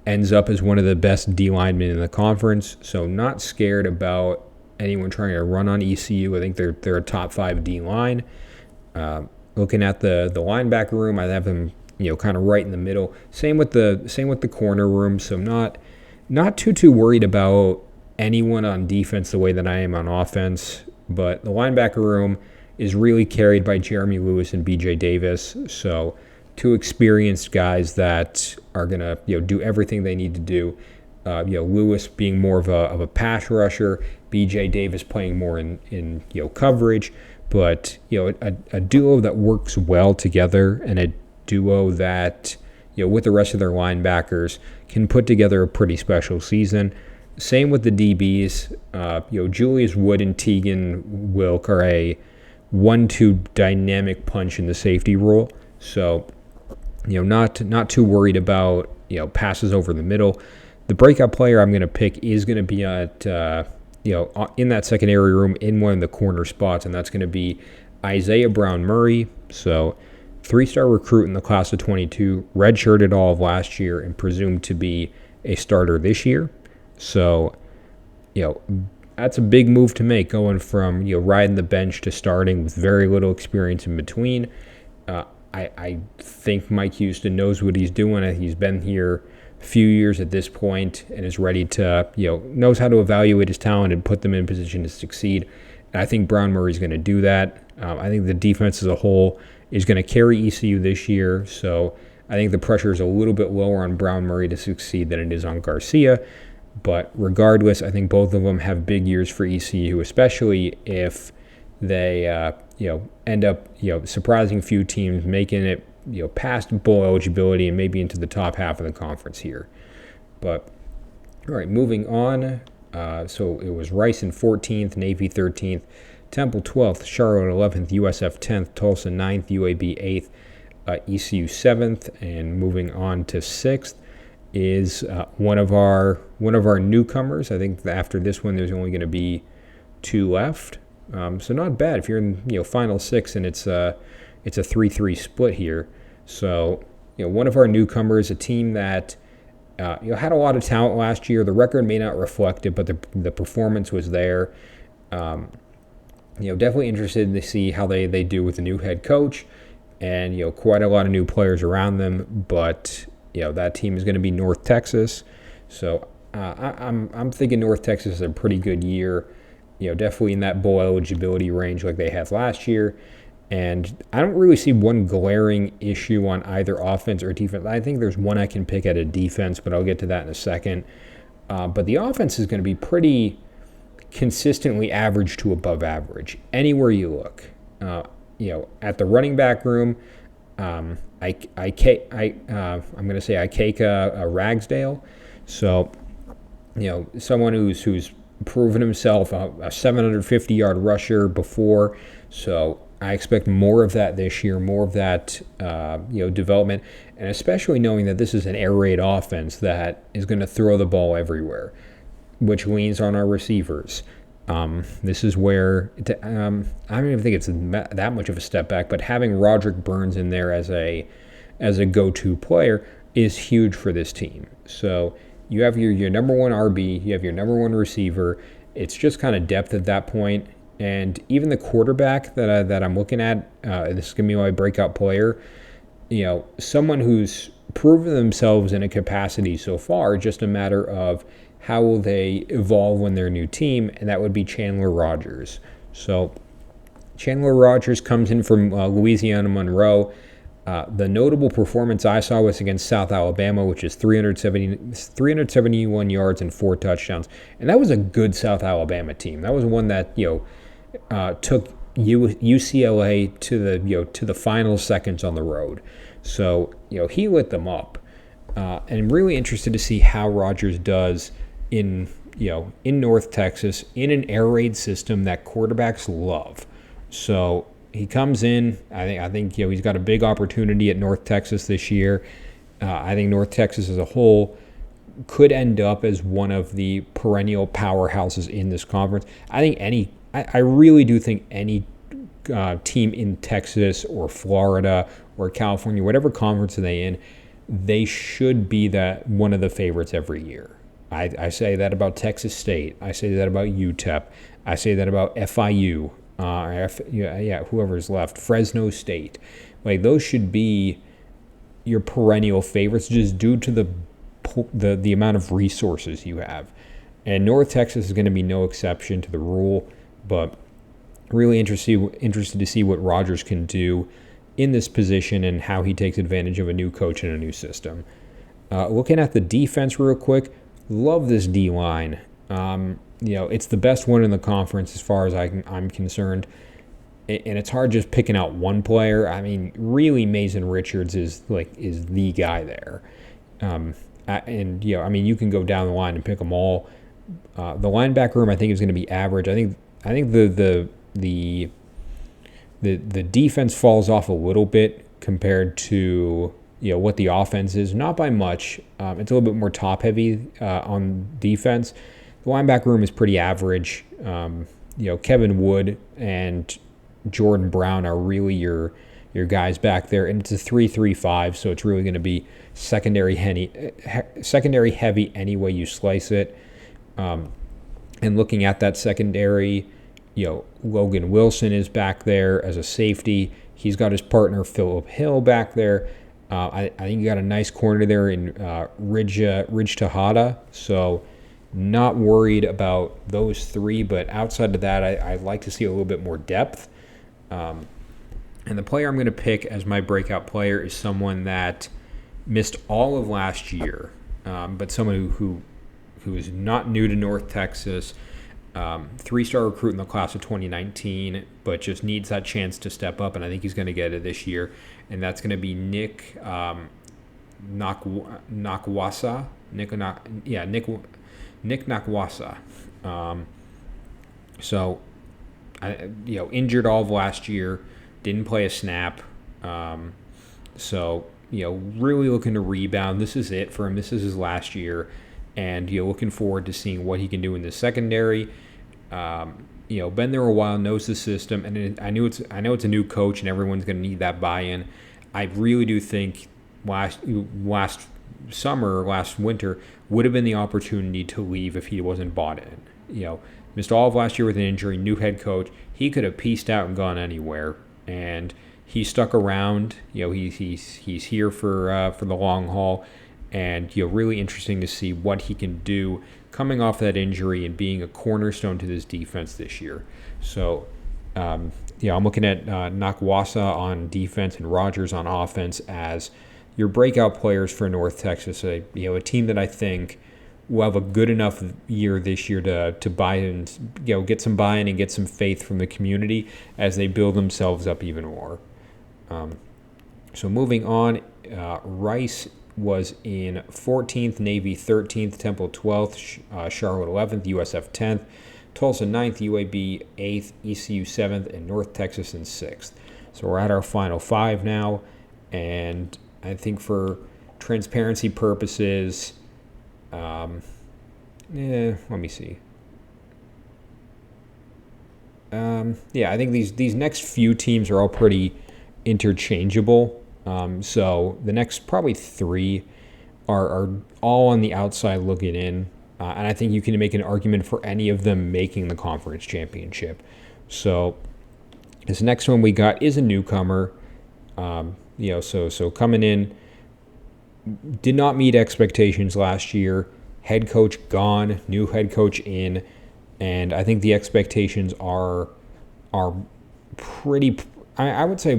ends up as one of the best D linemen in the conference. So not scared about anyone trying to run on ECU. I think they're a top 5 D line. Looking at the linebacker room, I have them kind of right in the middle. Same with the corner room. So not too worried about anyone on defense the way that I am on offense. But the linebacker room is really carried by Jeremy Lewis and BJ Davis. So 2 experienced guys that are gonna do everything they need to do. Lewis being more of a pass rusher, BJ Davis playing more in coverage, but a duo that works well together, and a duo that with the rest of their linebackers can put together a pretty special season. Same with the DBs. Julius Wood and Tegan Wilk are a 1-2 dynamic punch in the safety role. So not too worried about passes over the middle. The breakout player I'm going to pick is going to be at in that secondary room in one of the corner spots, and that's going to be Isaiah Brown Murray. So 3-star recruit in the class of 22, redshirted all of last year and presumed to be a starter this year. So that's a big move to make, going from riding the bench to starting with very little experience in between. I think Mike Houston knows what he's doing. He's been here a few years at this point and is ready to, knows how to evaluate his talent and put them in position to succeed. And I think Brown Murray's going to do that. I think the defense as a whole is going to carry ECU this year. So I think the pressure is a little bit lower on Brown Murray to succeed than it is on Garcia. But regardless, I think both of them have big years for ECU, especially if they end up surprising a few teams, making it past bowl eligibility and maybe into the top half of the conference here. But all right, moving on. So it was Rice in 14th, Navy 13th, Temple 12th, Charlotte 11th, USF 10th, Tulsa 9th, UAB 8th, ECU 7th, and moving on to 6th is one of our newcomers. I think after this one, there's only going to be 2 left. So not bad if you're in final 6 and it's a 3-3 split here. So one of our newcomers, a team that had a lot of talent last year. The record may not reflect it, but the performance was there. Definitely interested to see how they do with the new head coach, and quite a lot of new players around them. But that team is going to be North Texas. So I'm thinking North Texas is a pretty good year. Definitely in that bowl eligibility range like they had last year. And I don't really see one glaring issue on either offense or defense. I think there's one I can pick at a defense, but I'll get to that in a second. But the offense is going to be pretty consistently average to above average anywhere you look. At the running back room, I'm going to say Ikeka Ragsdale. So, someone who's proven himself a 750-yard rusher before. So I expect more of that this year, more of that development, and especially knowing that this is an air raid offense that is going to throw the ball everywhere, which leans on our receivers. This is where I don't even think it's that much of a step back, but having Roderick Burns in there as a go-to player is huge for this team. So You have your number one RB, you have your number one receiver. It's just kind of depth at that point. And even the quarterback that I'm looking at, this is going to be my breakout player, someone who's proven themselves in a capacity so far, just a matter of how will they evolve when they're a new team, and that would be Chandler Rogers. So Chandler Rogers comes in from Louisiana Monroe. The notable performance I saw was against South Alabama, which is 371 yards and 4 touchdowns. And that was a good South Alabama team. That was one that, took UCLA to the final seconds on the road. So, he lit them up. And I'm really interested to see how Rogers does in North Texas in an air raid system that quarterbacks love. So he comes in. I think he's got a big opportunity at North Texas this year. I think North Texas as a whole could end up as one of the perennial powerhouses in this conference. I really do think any team in Texas or Florida or California, whatever conference they in, they should be one of the favorites every year. I say that about Texas State. I say that about UTEP. I say that about FIU. Whoever's left, Fresno State. Like, those should be your perennial favorites just due to the amount of resources you have. And North Texas is going to be no exception to the rule, but really interested to see what Rogers can do in this position and how he takes advantage of a new coach and a new system. Looking at the defense real quick, love this D-line. It's the best one in the conference as far as I'm concerned. And it's hard just picking out one player. I mean, really, Mason Richards is the guy there. You can go down the line and pick them all. The linebacker room, I think, is going to be average. I think the defense falls off a little bit compared to what the offense is. Not by much. It's a little bit more top heavy on defense. The linebacker room is pretty average. Kevin Wood and Jordan Brown are really your guys back there, and it's a 3-3-5, so it's really going to be secondary heavy any way you slice it. And looking at that secondary, Logan Wilson is back there as a safety. He's got his partner Phillip Hill back there. I think you got a nice corner there in Ridge Tejada, so not worried about those three, but outside of that, I'd like to see a little bit more depth. And the player I'm going to pick as my breakout player is someone that missed all of last year, but someone who is not new to North Texas, 3-star recruit in the class of 2019, but just needs that chance to step up, and I think he's going to get it this year, and that's going to be Nick Nakwasa. Nick Nakwasa. Injured all of last year, didn't play a snap. Really looking to rebound. This is it for him. This is his last year, and looking forward to seeing what he can do in the secondary. Been there a while, knows the system, and I know it's a new coach, and everyone's going to need that buy-in. I really do think last winter would have been the opportunity to leave if he wasn't bought in. Missed all of last year with an injury, new head coach. He could have pieced out and gone anywhere, and he stuck around. He's here for the long haul, and really interesting to see what he can do coming off that injury and being a cornerstone to this defense this year. So, I'm looking at Nakwasa on defense and Rogers on offense as your breakout players for North Texas. A team that I think will have a good enough year this year to buy in, get some buy-in and get some faith from the community as they build themselves up even more. So moving on, Rice was in 14th, Navy 13th, Temple 12th, Charlotte 11th, USF 10th, Tulsa 9th, UAB 8th, ECU 7th, and North Texas in 6th. So we're at our final 5 now, and I think for transparency purposes, let me see. I think these next few teams are all pretty interchangeable. So the next probably 3 are all on the outside looking in. And I think you can make an argument for any of them making the conference championship. So this next one we got is a newcomer. So coming in, did not meet expectations last year. Head coach gone, new head coach in, and I think the expectations are pretty. I would say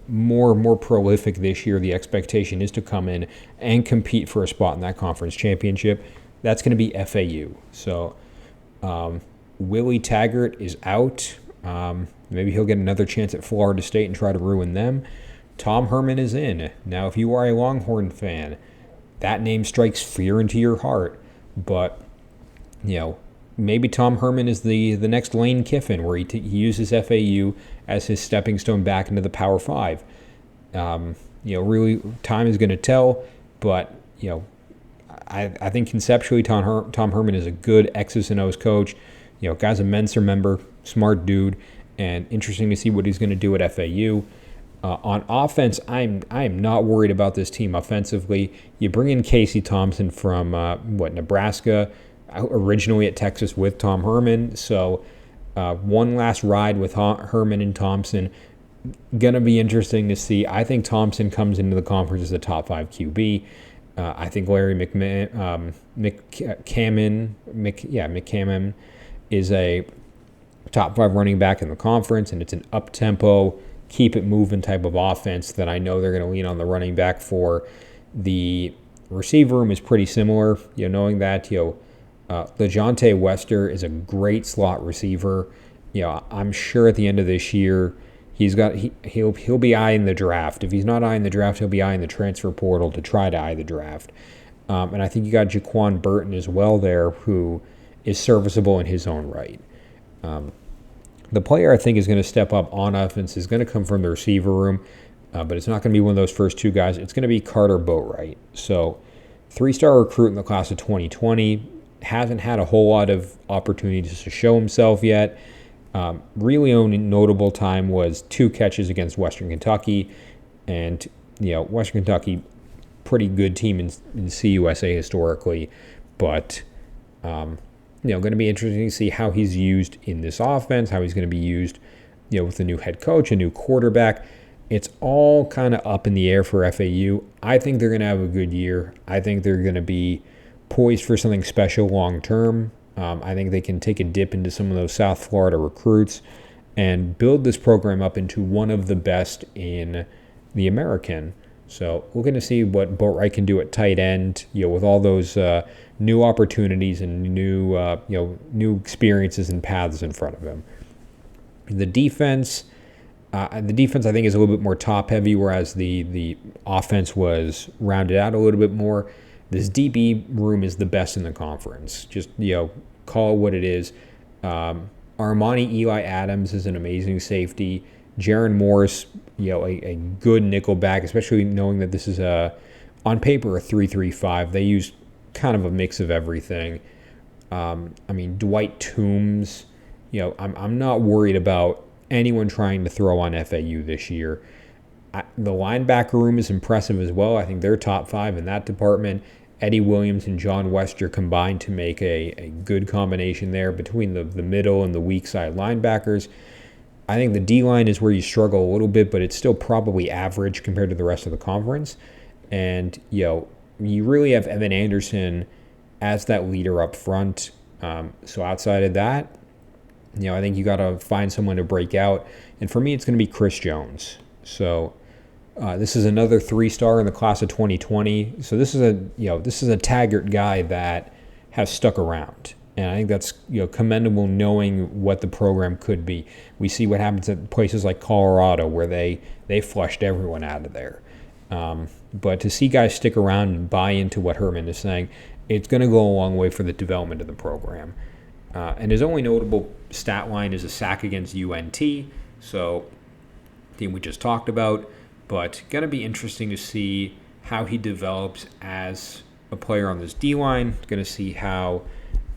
more prolific this year. The expectation is to come in and compete for a spot in that conference championship. That's going to be FAU. So Willie Taggart is out. Maybe he'll get another chance at Florida State and try to ruin them. Tom Herman is in. Now, if you are a Longhorn fan, that name strikes fear into your heart. But, maybe Tom Herman is the next Lane Kiffin, where he uses FAU as his stepping stone back into the Power 5. Really, time is going to tell. But, I think conceptually Tom Herman is a good X's and O's coach. Guy's a Mensa member, smart dude, and interesting to see what he's going to do at FAU. On offense, I'm not worried about this team offensively. You bring in Casey Thompson from Nebraska, originally at Texas with Tom Herman. So one last ride with Herman and Thompson. Going to be interesting to see. I think Thompson comes into the conference as a top 5 QB. I think Larry McCammon is a top 5 running back in the conference, and it's an up-tempo, keep it moving type of offense that I know they're going to lean on the running back for. The receiver room is pretty similar, knowing that, LeJontay Wester is a great slot receiver. I'm sure at the end of this year, he'll be eyeing the draft. If he's not eyeing the draft, he'll be eyeing the transfer portal to try to eye the draft. And I think you got Jaquan Burton as well there, who is serviceable in his own right. The player I think is going to step up on offense is going to come from the receiver room, but it's not going to be one of those first 2 guys. It's going to be Carter Boatwright. So 3-star recruit in the class of 2020, hasn't had a whole lot of opportunities to show himself yet. Really only notable time was 2 catches against Western Kentucky, and Western Kentucky, pretty good team in CUSA historically, but going to be interesting to see how he's used in this offense, how he's going to be used, with a new head coach, a new quarterback. It's all kind of up in the air for FAU. I think they're going to have a good year. I think they're going to be poised for something special long term. I think they can take a dip into some of those South Florida recruits and build this program up into one of the best in the American. So we're going to see what Boatwright can do at tight end, with all those new opportunities and new experiences and paths in front of him. The defense I think is a little bit more top heavy, whereas the offense was rounded out a little bit more. This DB room is the best in the conference. Just call it what it is. Armani Eli Adams is an amazing safety. Jaron Morris, a good nickel back, especially knowing that this is on paper a 3-3-5. They use kind of a mix of everything. Dwight Toombs. I'm not worried about anyone trying to throw on FAU this year. The linebacker room is impressive as well. I think they're top 5 in that department. Eddie Williams and John Wester combined to make a good combination there between the middle and the weak side linebackers. I think the D-line is where you struggle a little bit, but it's still probably average compared to the rest of the conference. And, you really have Evan Anderson as that leader up front. So outside of that, I think you got to find someone to break out. And for me, it's going to be Chris Jones. So this is another 3-star in the class of 2020. So this is a Taggart guy that has stuck around. And I think that's commendable, knowing what the program could be. We see what happens at places like Colorado, where they flushed everyone out of there. But to see guys stick around and buy into what Herman is saying, it's going to go a long way for the development of the program. And his only notable stat line is a sack against UNT. So, team we just talked about. But going to be interesting to see how he develops as a player on this D-line. Going to see how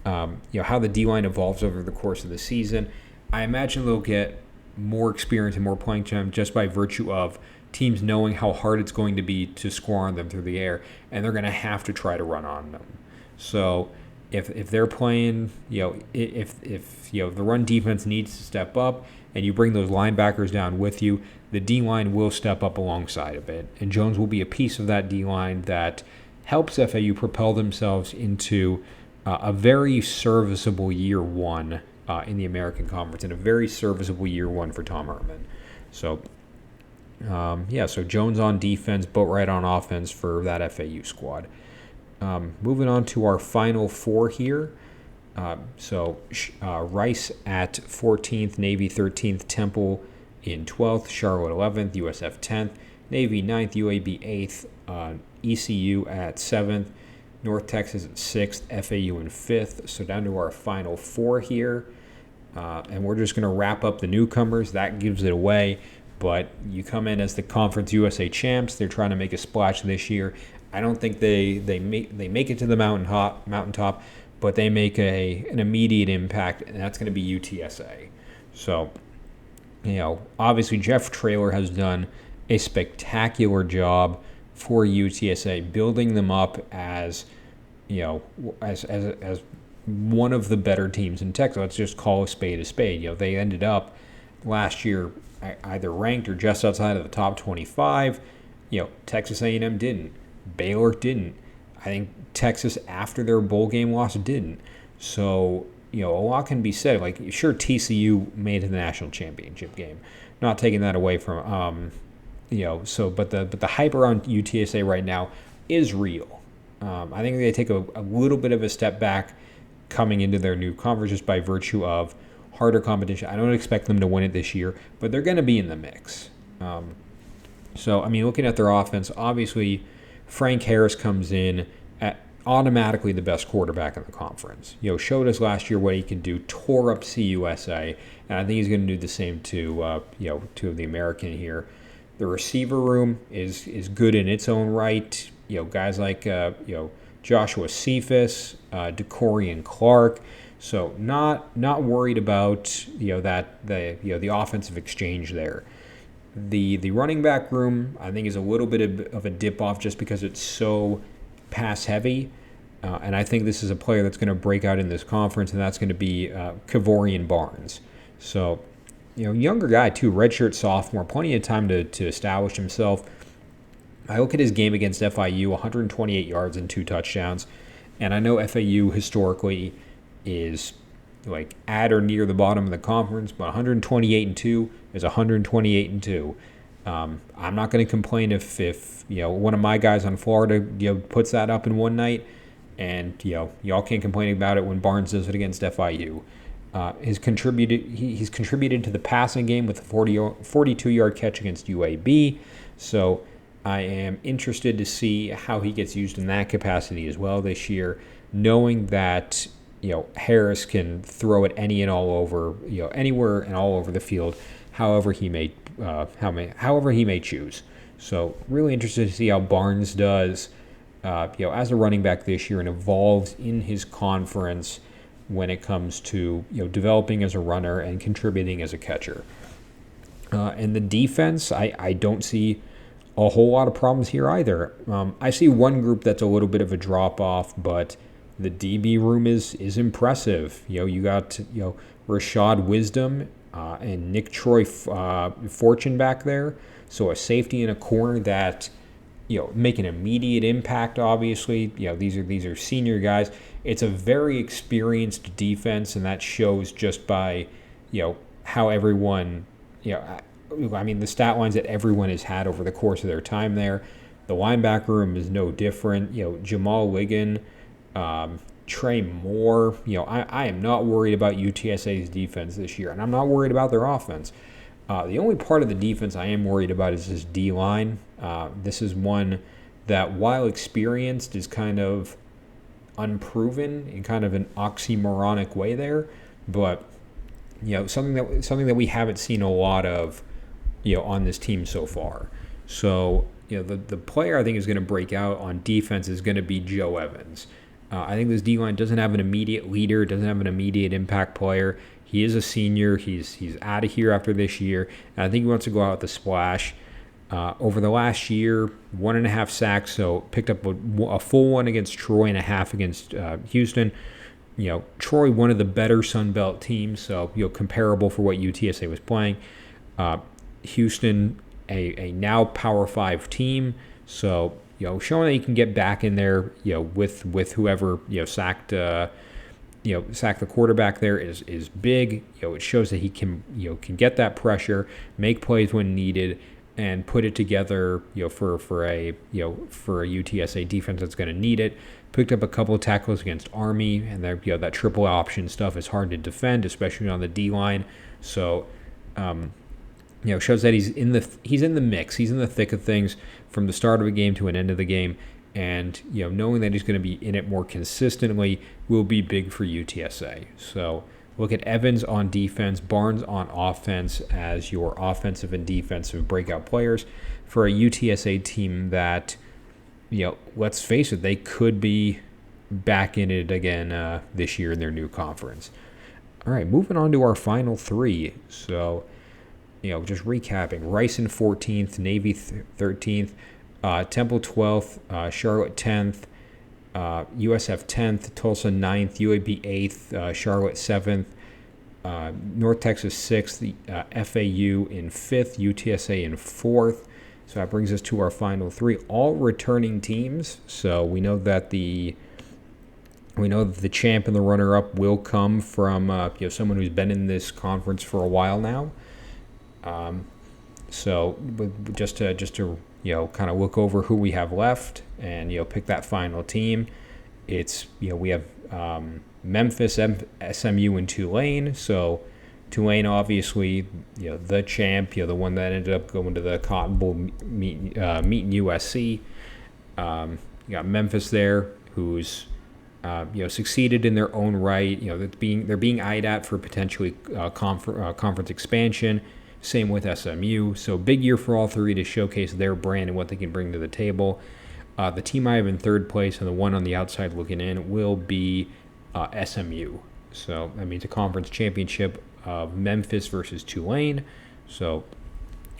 the D-line evolves over the course of the season. I imagine they'll get more experience and more playing time just by virtue of teams knowing how hard it's going to be to score on them through the air, and they're going to have to try to run on them. So if they're playing, if the run defense needs to step up, and you bring those linebackers down with you, the D-line will step up alongside of it. And Jones will be a piece of that D-line that helps FAU propel themselves into a very serviceable year one in the American Conference, and a very serviceable year one for Tom Herman. So, so Jones on defense, Boatwright on offense for that FAU squad. Moving on to our final four here. Rice at 14th, Navy 13th, Temple in 12th, Charlotte 11th, USF 10th, Navy 9th, UAB 8th, ECU at 7th, North Texas at 6th, FAU in 5th. So down to our final four here. And we're just going to wrap up the newcomers. That gives it away. But you come in as the Conference USA champs. They're trying to make a splash this year. I don't think they make it to the mountaintop, but they make an immediate impact, and that's going to be UTSA. So, obviously Jeff Traylor has done a spectacular job for UTSA, building them up as as one of the better teams in Texas. Let's just call a spade a spade. They ended up last year either ranked or just outside of the top 25. Texas A&M didn't. Baylor didn't. I think Texas, after their bowl game loss, didn't. So, a lot can be said. Like, sure, TCU made it to the national championship game. Not taking that away from, but the hype around UTSA right now is real. I think they take a little bit of a step back coming into their new conference just by virtue of harder competition. I don't expect them to win it this year, but they're going to be in the mix. Looking at their offense, obviously Frank Harris comes in at automatically the best quarterback in the conference. Showed us last year what he can do, tore up CUSA, and I think he's going to do the same to the American here. The receiver room is good in its own right. Guys like Joshua Cephas, DeCorian Clark. So not worried about the offensive exchange there. The running back room, I think, is a little bit of a dip off just because it's so pass heavy. And I think this is a player that's going to break out in this conference, and that's going to be Kevorian Barnes. So, younger guy too, redshirt sophomore, plenty of time to establish himself. I look at his game against FIU, 128 yards and 2 touchdowns. And I know FAU historically is like at or near the bottom of the conference, but 128-2 is 128-2. I'm not going to complain if one of my guys on Florida puts that up in one night, and y'all can't complain about it when Barnes does it against FIU. He's contributed to the passing game with a 42-yard catch against UAB. So I am interested to see how he gets used in that capacity as well this year, knowing that Harris can throw it anywhere and all over the field, however he may choose. So really interested to see how Barnes does, as a running back this year and evolves in his conference when it comes to developing as a runner and contributing as a catcher. And the defense, I don't see a whole lot of problems here either. I see one group that's a little bit of a drop off, but the DB room is impressive. You got Rashad Wisdom and Nick Troy Fortune back there. So a safety and a corner that make an immediate impact. Obviously, these are senior guys. It's a very experienced defense, and that shows just by how everyone the stat lines that everyone has had over the course of their time there. The linebacker room is no different. Jamal Ligon. Trey Moore, I am not worried about UTSA's defense this year, and I'm not worried about their offense. The only part of the defense I am worried about is this D-line. This is one that, while experienced, is kind of unproven in kind of an oxymoronic way there, but something that we haven't seen a lot of on this team so far. So the player I think is going to break out on defense is going to be Joe Evans. I think this D-line doesn't have an immediate leader, doesn't have an immediate impact player. He is a senior. He's out of here after this year, and I think he wants to go out with a splash. Over the last year, 1.5 sacks, so picked up a full one against Troy and a half against Houston. Troy, one of the better Sun Belt teams, so comparable for what UTSA was playing. Houston, a now Power 5 team, so showing that you can get back in there, with whoever sacked the quarterback there is big. It shows that he can get that pressure, make plays when needed, and put it together for a UTSA defense that's going to need it. Picked up a couple of tackles against Army, and that triple option stuff is hard to defend, especially on the D line. So, shows that he's in the mix. He's in the thick of things from the start of a game to an end of the game, and knowing that he's going to be in it more consistently will be big for UTSA. So look at Evans on defense, Barnes on offense as your offensive and defensive breakout players for a UTSA team that, let's face it, they could be back in it again this year in their new conference. All right, moving on to our final three. So, just recapping: Rice in 14th, Navy 13th, Temple 12th, Charlotte 10th, USF 10th, Tulsa 9th, UAB 8th, Charlotte 7th, North Texas 6th, FAU in 5th, UTSA in 4th. So that brings us to our final three, all returning teams. So we know that the champ and the runner-up will come from someone who's been in this conference for a while now. So just to kind of look over who we have left and pick that final team. It's we have Memphis, SMU, and Tulane. So Tulane, obviously, the champ, the one that ended up going to the Cotton Bowl meeting USC. You got Memphis there, who's succeeded in their own right. They're being eyed at for potentially conference expansion. Same with SMU. So big year for all three to showcase their brand and what they can bring to the table. The team I have in third place and the one on the outside looking in will be SMU. So that means a conference championship of Memphis versus Tulane. So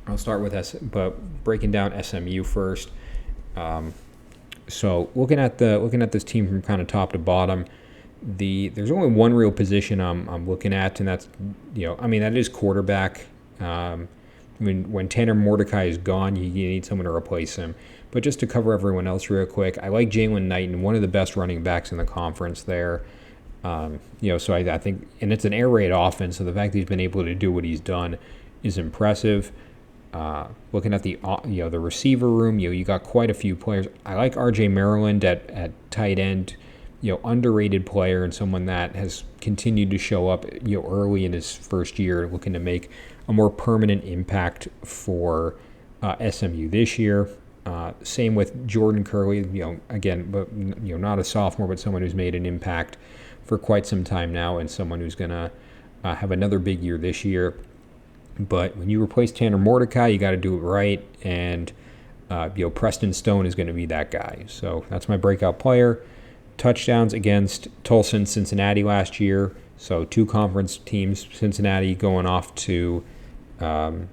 I'll start with but breaking down SMU first. So looking at this team from kind of top to bottom, there's only one real position I'm looking at, and that's that is quarterback. When Tanner Mordecai is gone, you need someone to replace him. But just to cover everyone else real quick, I like Jalen Knighton, one of the best running backs in the conference there. So I think, and it's an air raid offense, so the fact that he's been able to do what he's done is impressive. Looking at the receiver room, you got quite a few players. I like RJ Maryland at tight end, underrated player and someone that has continued to show up, early in his first year, looking to make a more permanent impact for SMU this year. Same with Jordan Curley, again, but not a sophomore, but someone who's made an impact for quite some time now, and someone who's gonna have another big year this year. But when you replace Tanner Mordecai, you got to do it right, and Preston Stone is going to be that guy. So that's my breakout player. Touchdowns against Tulsa and Cincinnati last year. So two conference teams, Cincinnati going off to, where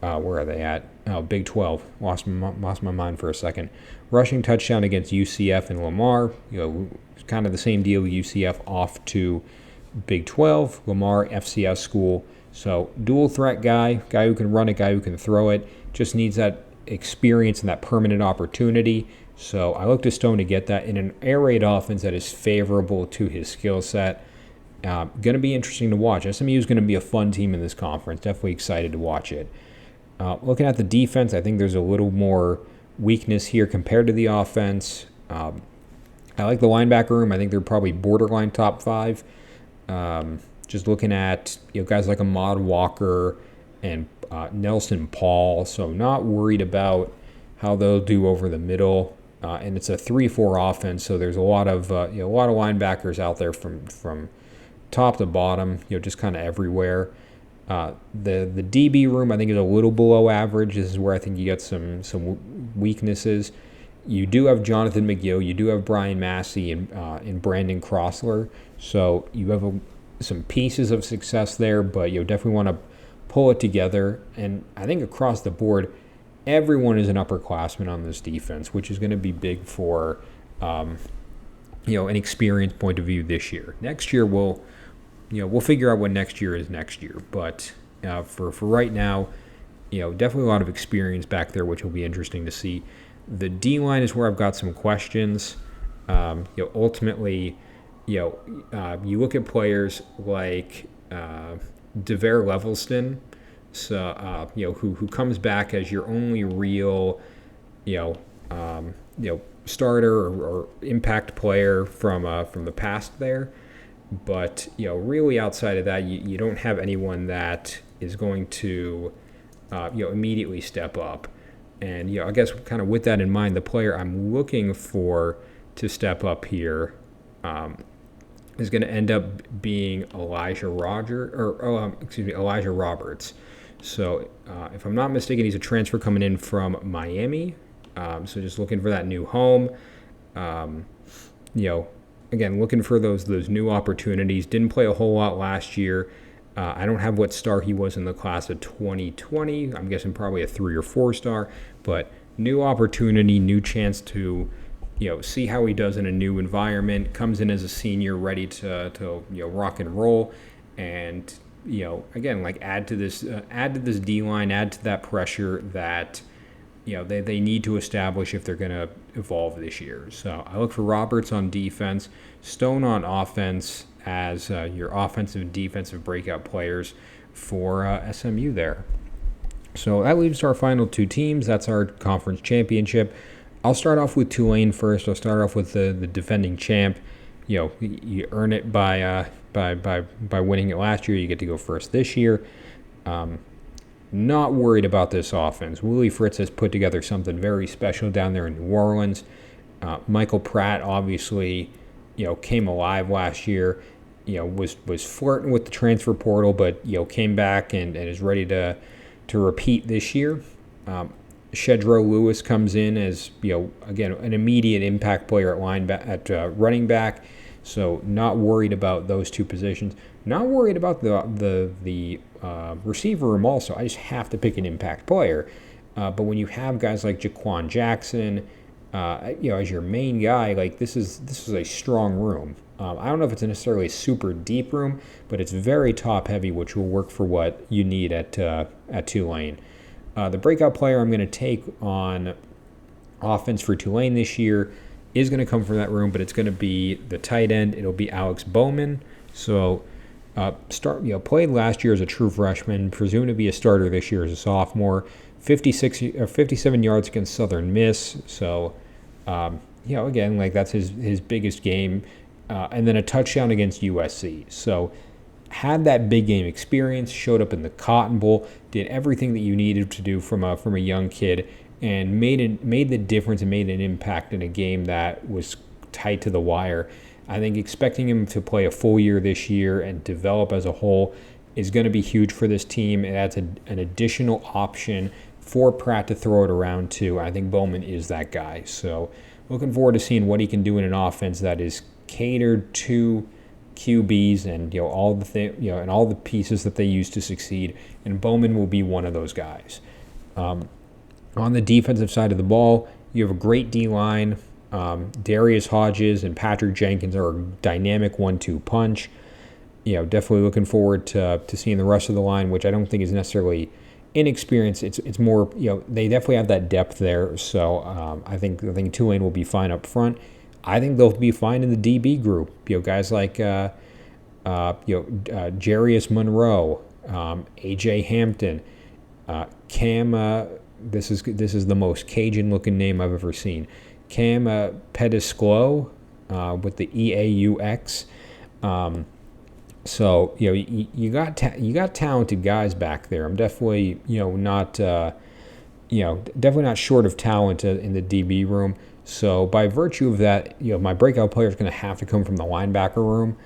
are they at? Oh, Big 12. Lost my mind for a second. Rushing touchdown against UCF and Lamar. Kind of the same deal. UCF off to Big 12, Lamar, FCS school. So dual threat guy who can run it, guy who can throw it. Just needs that experience and that permanent opportunity. So I look to Stone to get that in an air raid offense that is favorable to his skill set. Going to be interesting to watch. SMU is going to be a fun team in this conference. Definitely excited to watch it. Looking at the defense, I think there's a little more weakness here compared to the offense. I like the linebacker room. I think they're probably borderline top 5. Just looking at guys like Ahmad Walker and Nelson Paul, so not worried about how they'll do over the middle. And it's a 3-4 offense, so there's a lot of linebackers out there from top to bottom, just kind of everywhere. The DB room I think is a little below average. This is where I think you get some weaknesses. You do have Jonathan McGill, you do have Brian Massey and Brandon Crossler, so you have some pieces of success there, but you definitely want to pull it together. And I think across the board, everyone is an upperclassman on this defense, which is going to be big for an experience point of view this year. Next year, we'll figure out what next year is next year. But for right now, definitely a lot of experience back there, which will be interesting to see. The D-line is where I've got some questions. Ultimately, you look at players like DeVare Levelston, so who comes back as your only real, starter or impact player from the past there. But really outside of that, you don't have anyone that is going to immediately step up. And I guess kind of with that in mind, the player I'm looking for to step up here is going to end up being Elijah Roberts. So if I'm not mistaken, he's a transfer coming in from Miami. So just looking for that new home. Again, looking for those new opportunities. Didn't play a whole lot last year. I don't have what star he was in the class of 2020. I'm guessing probably a 3 or 4 star. But new opportunity, new chance to see how he does in a new environment. Comes in as a senior, ready to rock and roll, and again, like add to this D line, add to that pressure that they need to establish if they're going to evolve this year. So I look for Roberts on defense, Stone on offense as your offensive and defensive breakout players for SMU there. So that leaves our final 2 teams. That's our conference championship. I'll start off with Tulane first. I'll start off with the defending champ. You earn it by winning it last year. You get to go first this year. Not worried about this offense. Willie Fritz has put together something very special down there in New Orleans. Michael Pratt obviously, came alive last year. Was flirting with the transfer portal, but came back and is ready to repeat this year. Shedro Lewis comes in as again an immediate impact player at running back. So not worried about those 2 positions. Not worried about the receiver room also. I just have to pick an impact player. But when you have guys like Jaquan Jackson, as your main guy, like this is a strong room. I don't know if it's necessarily a super deep room, but it's very top heavy, which will work for what you need at Tulane. The breakout player I'm going to take on offense for Tulane this year is going to come from that room, but it's going to be the tight end. It'll be Alex Bowman. So played last year as a true freshman, presumed to be a starter this year as a sophomore. 57 yards against Southern Miss. So again, like that's his biggest game, and then a touchdown against USC. So had that big game experience, showed up in the Cotton Bowl, did everything that you needed to do from a young kid, and made the difference and made an impact in a game that was tight to the wire. I think expecting him to play a full year this year and develop as a whole is going to be huge for this team. It adds an additional option for Pratt to throw it around to. I think Bowman is that guy. So looking forward to seeing what he can do in an offense that is catered to QBs and all the and all the pieces that they use to succeed. And Bowman will be one of those guys. On the defensive side of the ball, you have a great D-line. Darius Hodges and Patrick Jenkins are a dynamic 1-2 punch. Definitely looking forward to seeing the rest of the line, which I don't think is necessarily inexperienced. It's more, they definitely have that depth there. So I think Tulane will be fine up front. I think they'll be fine in the DB group. Guys like Jarius Monroe, AJ Hampton, Cam. This is the most Cajun-looking name I've ever seen. Cam Pettisclo with the EAUX. So you got talented guys back there. I'm definitely definitely not short of talent in the DB room. So by virtue of that, my breakout player is going to have to come from the linebacker room.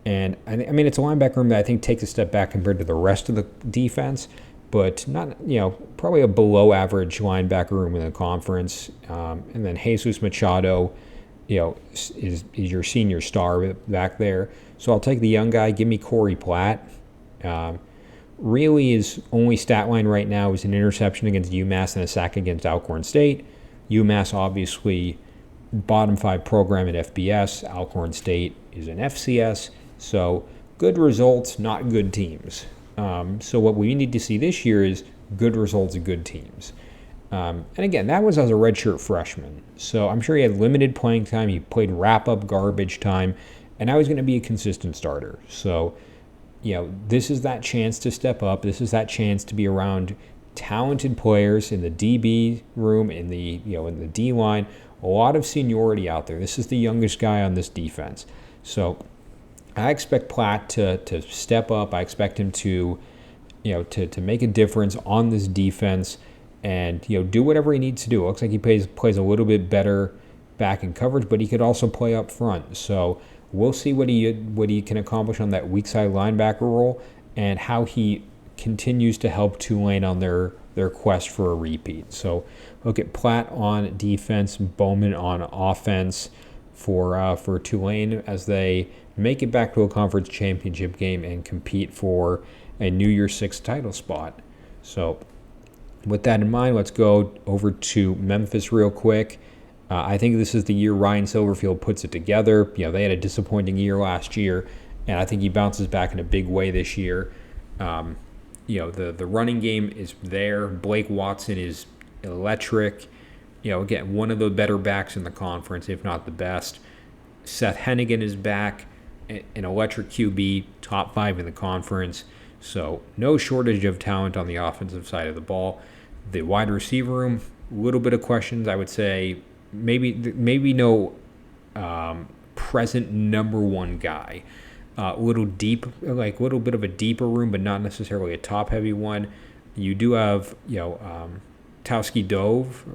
And I mean, it's a linebacker room that I think takes a step back compared to the rest of the defense, but not, probably a below average linebacker room in the conference. And then Jesus Machado, is your senior star back there. So I'll take the young guy. Give me Corey Platt. really his only stat line right now is an interception against UMass and a sack against Alcorn State. UMass obviously bottom 5 program at FBS. Alcorn State is an FCS. So good results, not good teams. So what we need to see this year is good results and good teams. And again, that was as a redshirt freshman. So I'm sure he had limited playing time. He played wrap-up garbage time. And now he's going to be a consistent starter. So, this is that chance to step up. This is that chance to be around talented players in the DB room, in the D line. A lot of seniority out there. This is the youngest guy on this defense. So I expect Platt to step up. I expect him to make a difference on this defense and do whatever he needs to do. It looks like he plays a little bit better back in coverage, but he could also play up front. So we'll see what he can accomplish on that weak side linebacker role and how he continues to help Tulane on their quest for a repeat. So look at Platt on defense, Bowman on offense for Tulane as they make it back to a conference championship game and compete for a New Year's Six title spot. So with that in mind, let's go over to Memphis real quick. I think this is the year Ryan Silverfield puts it together. They had a disappointing year last year, and I think he bounces back in a big way this year. The running game is there. Blake Watson is electric. Again, one of the better backs in the conference, if not the best. Seth Hennigan is back, an electric QB, top 5 in the conference. So no shortage of talent on the offensive side of the ball. The wide receiver room, a little bit of questions. I would say maybe no present number one guy. A little deep, like a little bit of a deeper room, but not necessarily a top heavy one. You do have Towski Dove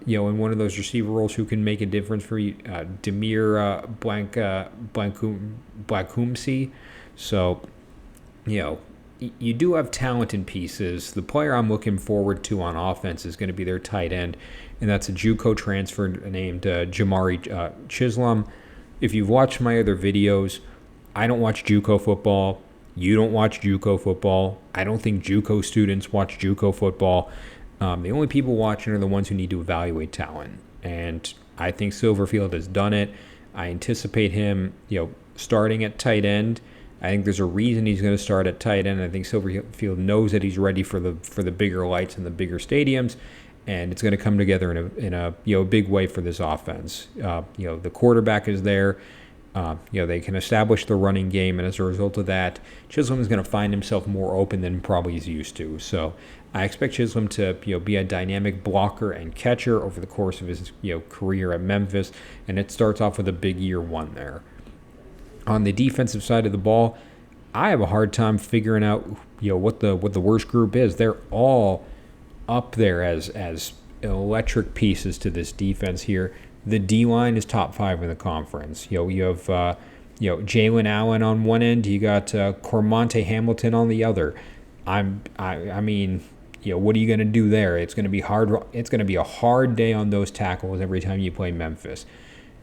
in one of those receiver roles who can make a difference for you. Demir Blakumsi. So you do have talented pieces. The player I'm looking forward to on offense is going to be their tight end, and that's a JUCO transfer named Jamari Chisholm. If you've watched my other videos, I don't watch JUCO football. You don't watch JUCO football. I don't think JUCO students watch JUCO football. The only people watching are the ones who need to evaluate talent, and I think Silverfield has done it. I anticipate him, starting at tight end. I think there's a reason he's going to start at tight end. I think Silverfield knows that he's ready for the bigger lights and the bigger stadiums, and it's going to come together in a big way for this offense. The quarterback is there. They can establish the running game, and as a result of that, Chisholm is going to find himself more open than probably he's used to. So I expect Chisholm to be a dynamic blocker and catcher over the course of his career at Memphis, and it starts off with a big year one there. On the defensive side of the ball, I have a hard time figuring out what the worst group is. They're all up there as electric pieces to this defense here. The D-line is top 5 in the conference. You have Jalen Allen on one end. You got Cormonte Hamilton on the other. I mean, what are you going to do there? It's going to be hard. It's going to be a hard day on those tackles every time you play Memphis.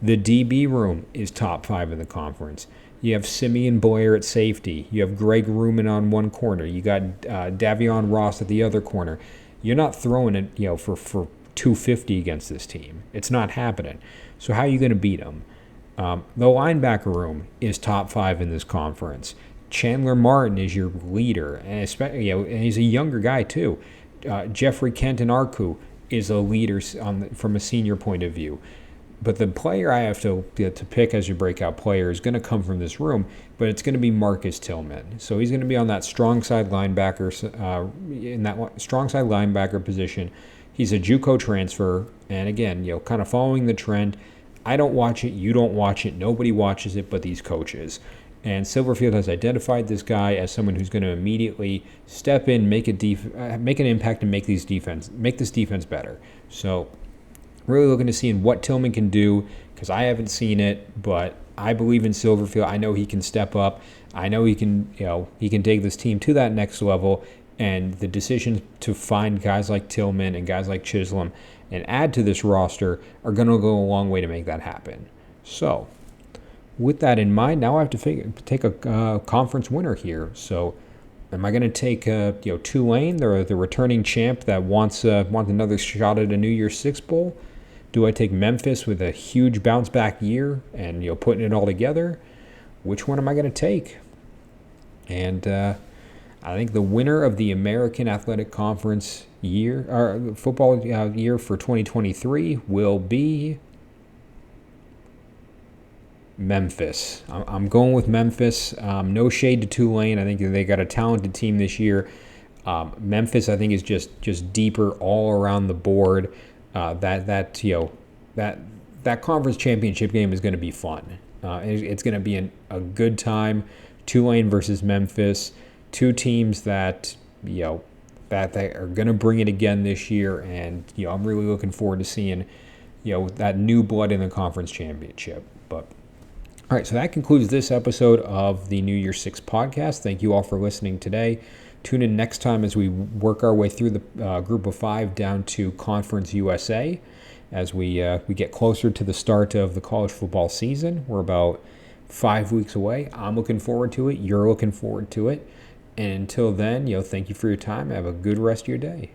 The DB room is top 5 in the conference. You have Simeon Blair at safety. You have Greg Ruman on one corner. You got Davion Ross at the other corner. You're not throwing it, for 250 against this team. It's not happening. So how are you going to beat them? The linebacker room is top 5 in this conference. Chandler Martin is your leader, and especially, and he's a younger guy too. Jeffrey Kenton Arku is a leader from a senior point of view. But the player I have to pick as your breakout player is going to come from this room, but it's going to be Marcus Tillman. So he's going to be on that strong side linebacker, in that strong side linebacker position. He's a JUCO transfer, and again, kind of following the trend. I don't watch it, you don't watch it, nobody watches it but these coaches. And Silverfield has identified this guy as someone who's going to immediately step in, make an impact, and make this defense better. So really looking to see what Tillman can do, because I haven't seen it, but I believe in Silverfield. I know he can step up. I know he can take this team to that next level. And the decision to find guys like Tillman and guys like Chisholm and add to this roster are going to go a long way to make that happen. So with that in mind, now I have to take a conference winner here. So Am I going to take Tulane, the returning champ that wants another shot at a New Year's Six bowl? Do I take Memphis with a huge bounce back year and putting it all together? Which one am I going to take? And I think the winner of the American Athletic Conference football year for 2023 will be Memphis. I'm going with Memphis. No shade to Tulane. I think they got a talented team this year. Memphis, I think, is just deeper all around the board. That conference championship game is going to be fun. It's going to be a good time. Tulane versus Memphis, two teams that that are going to bring it again this year, and I'm really looking forward to seeing that new blood in the conference championship. But all right, so that concludes this episode of the New Year's Six podcast. Thank you all for listening today. Tune in next time as we work our way through the group of 5 down to Conference USA as we get closer to the start of the college football season. We're about 5 weeks away. I'm looking forward to it. You're looking forward to it. And until then, thank you for your time. Have a good rest of your day.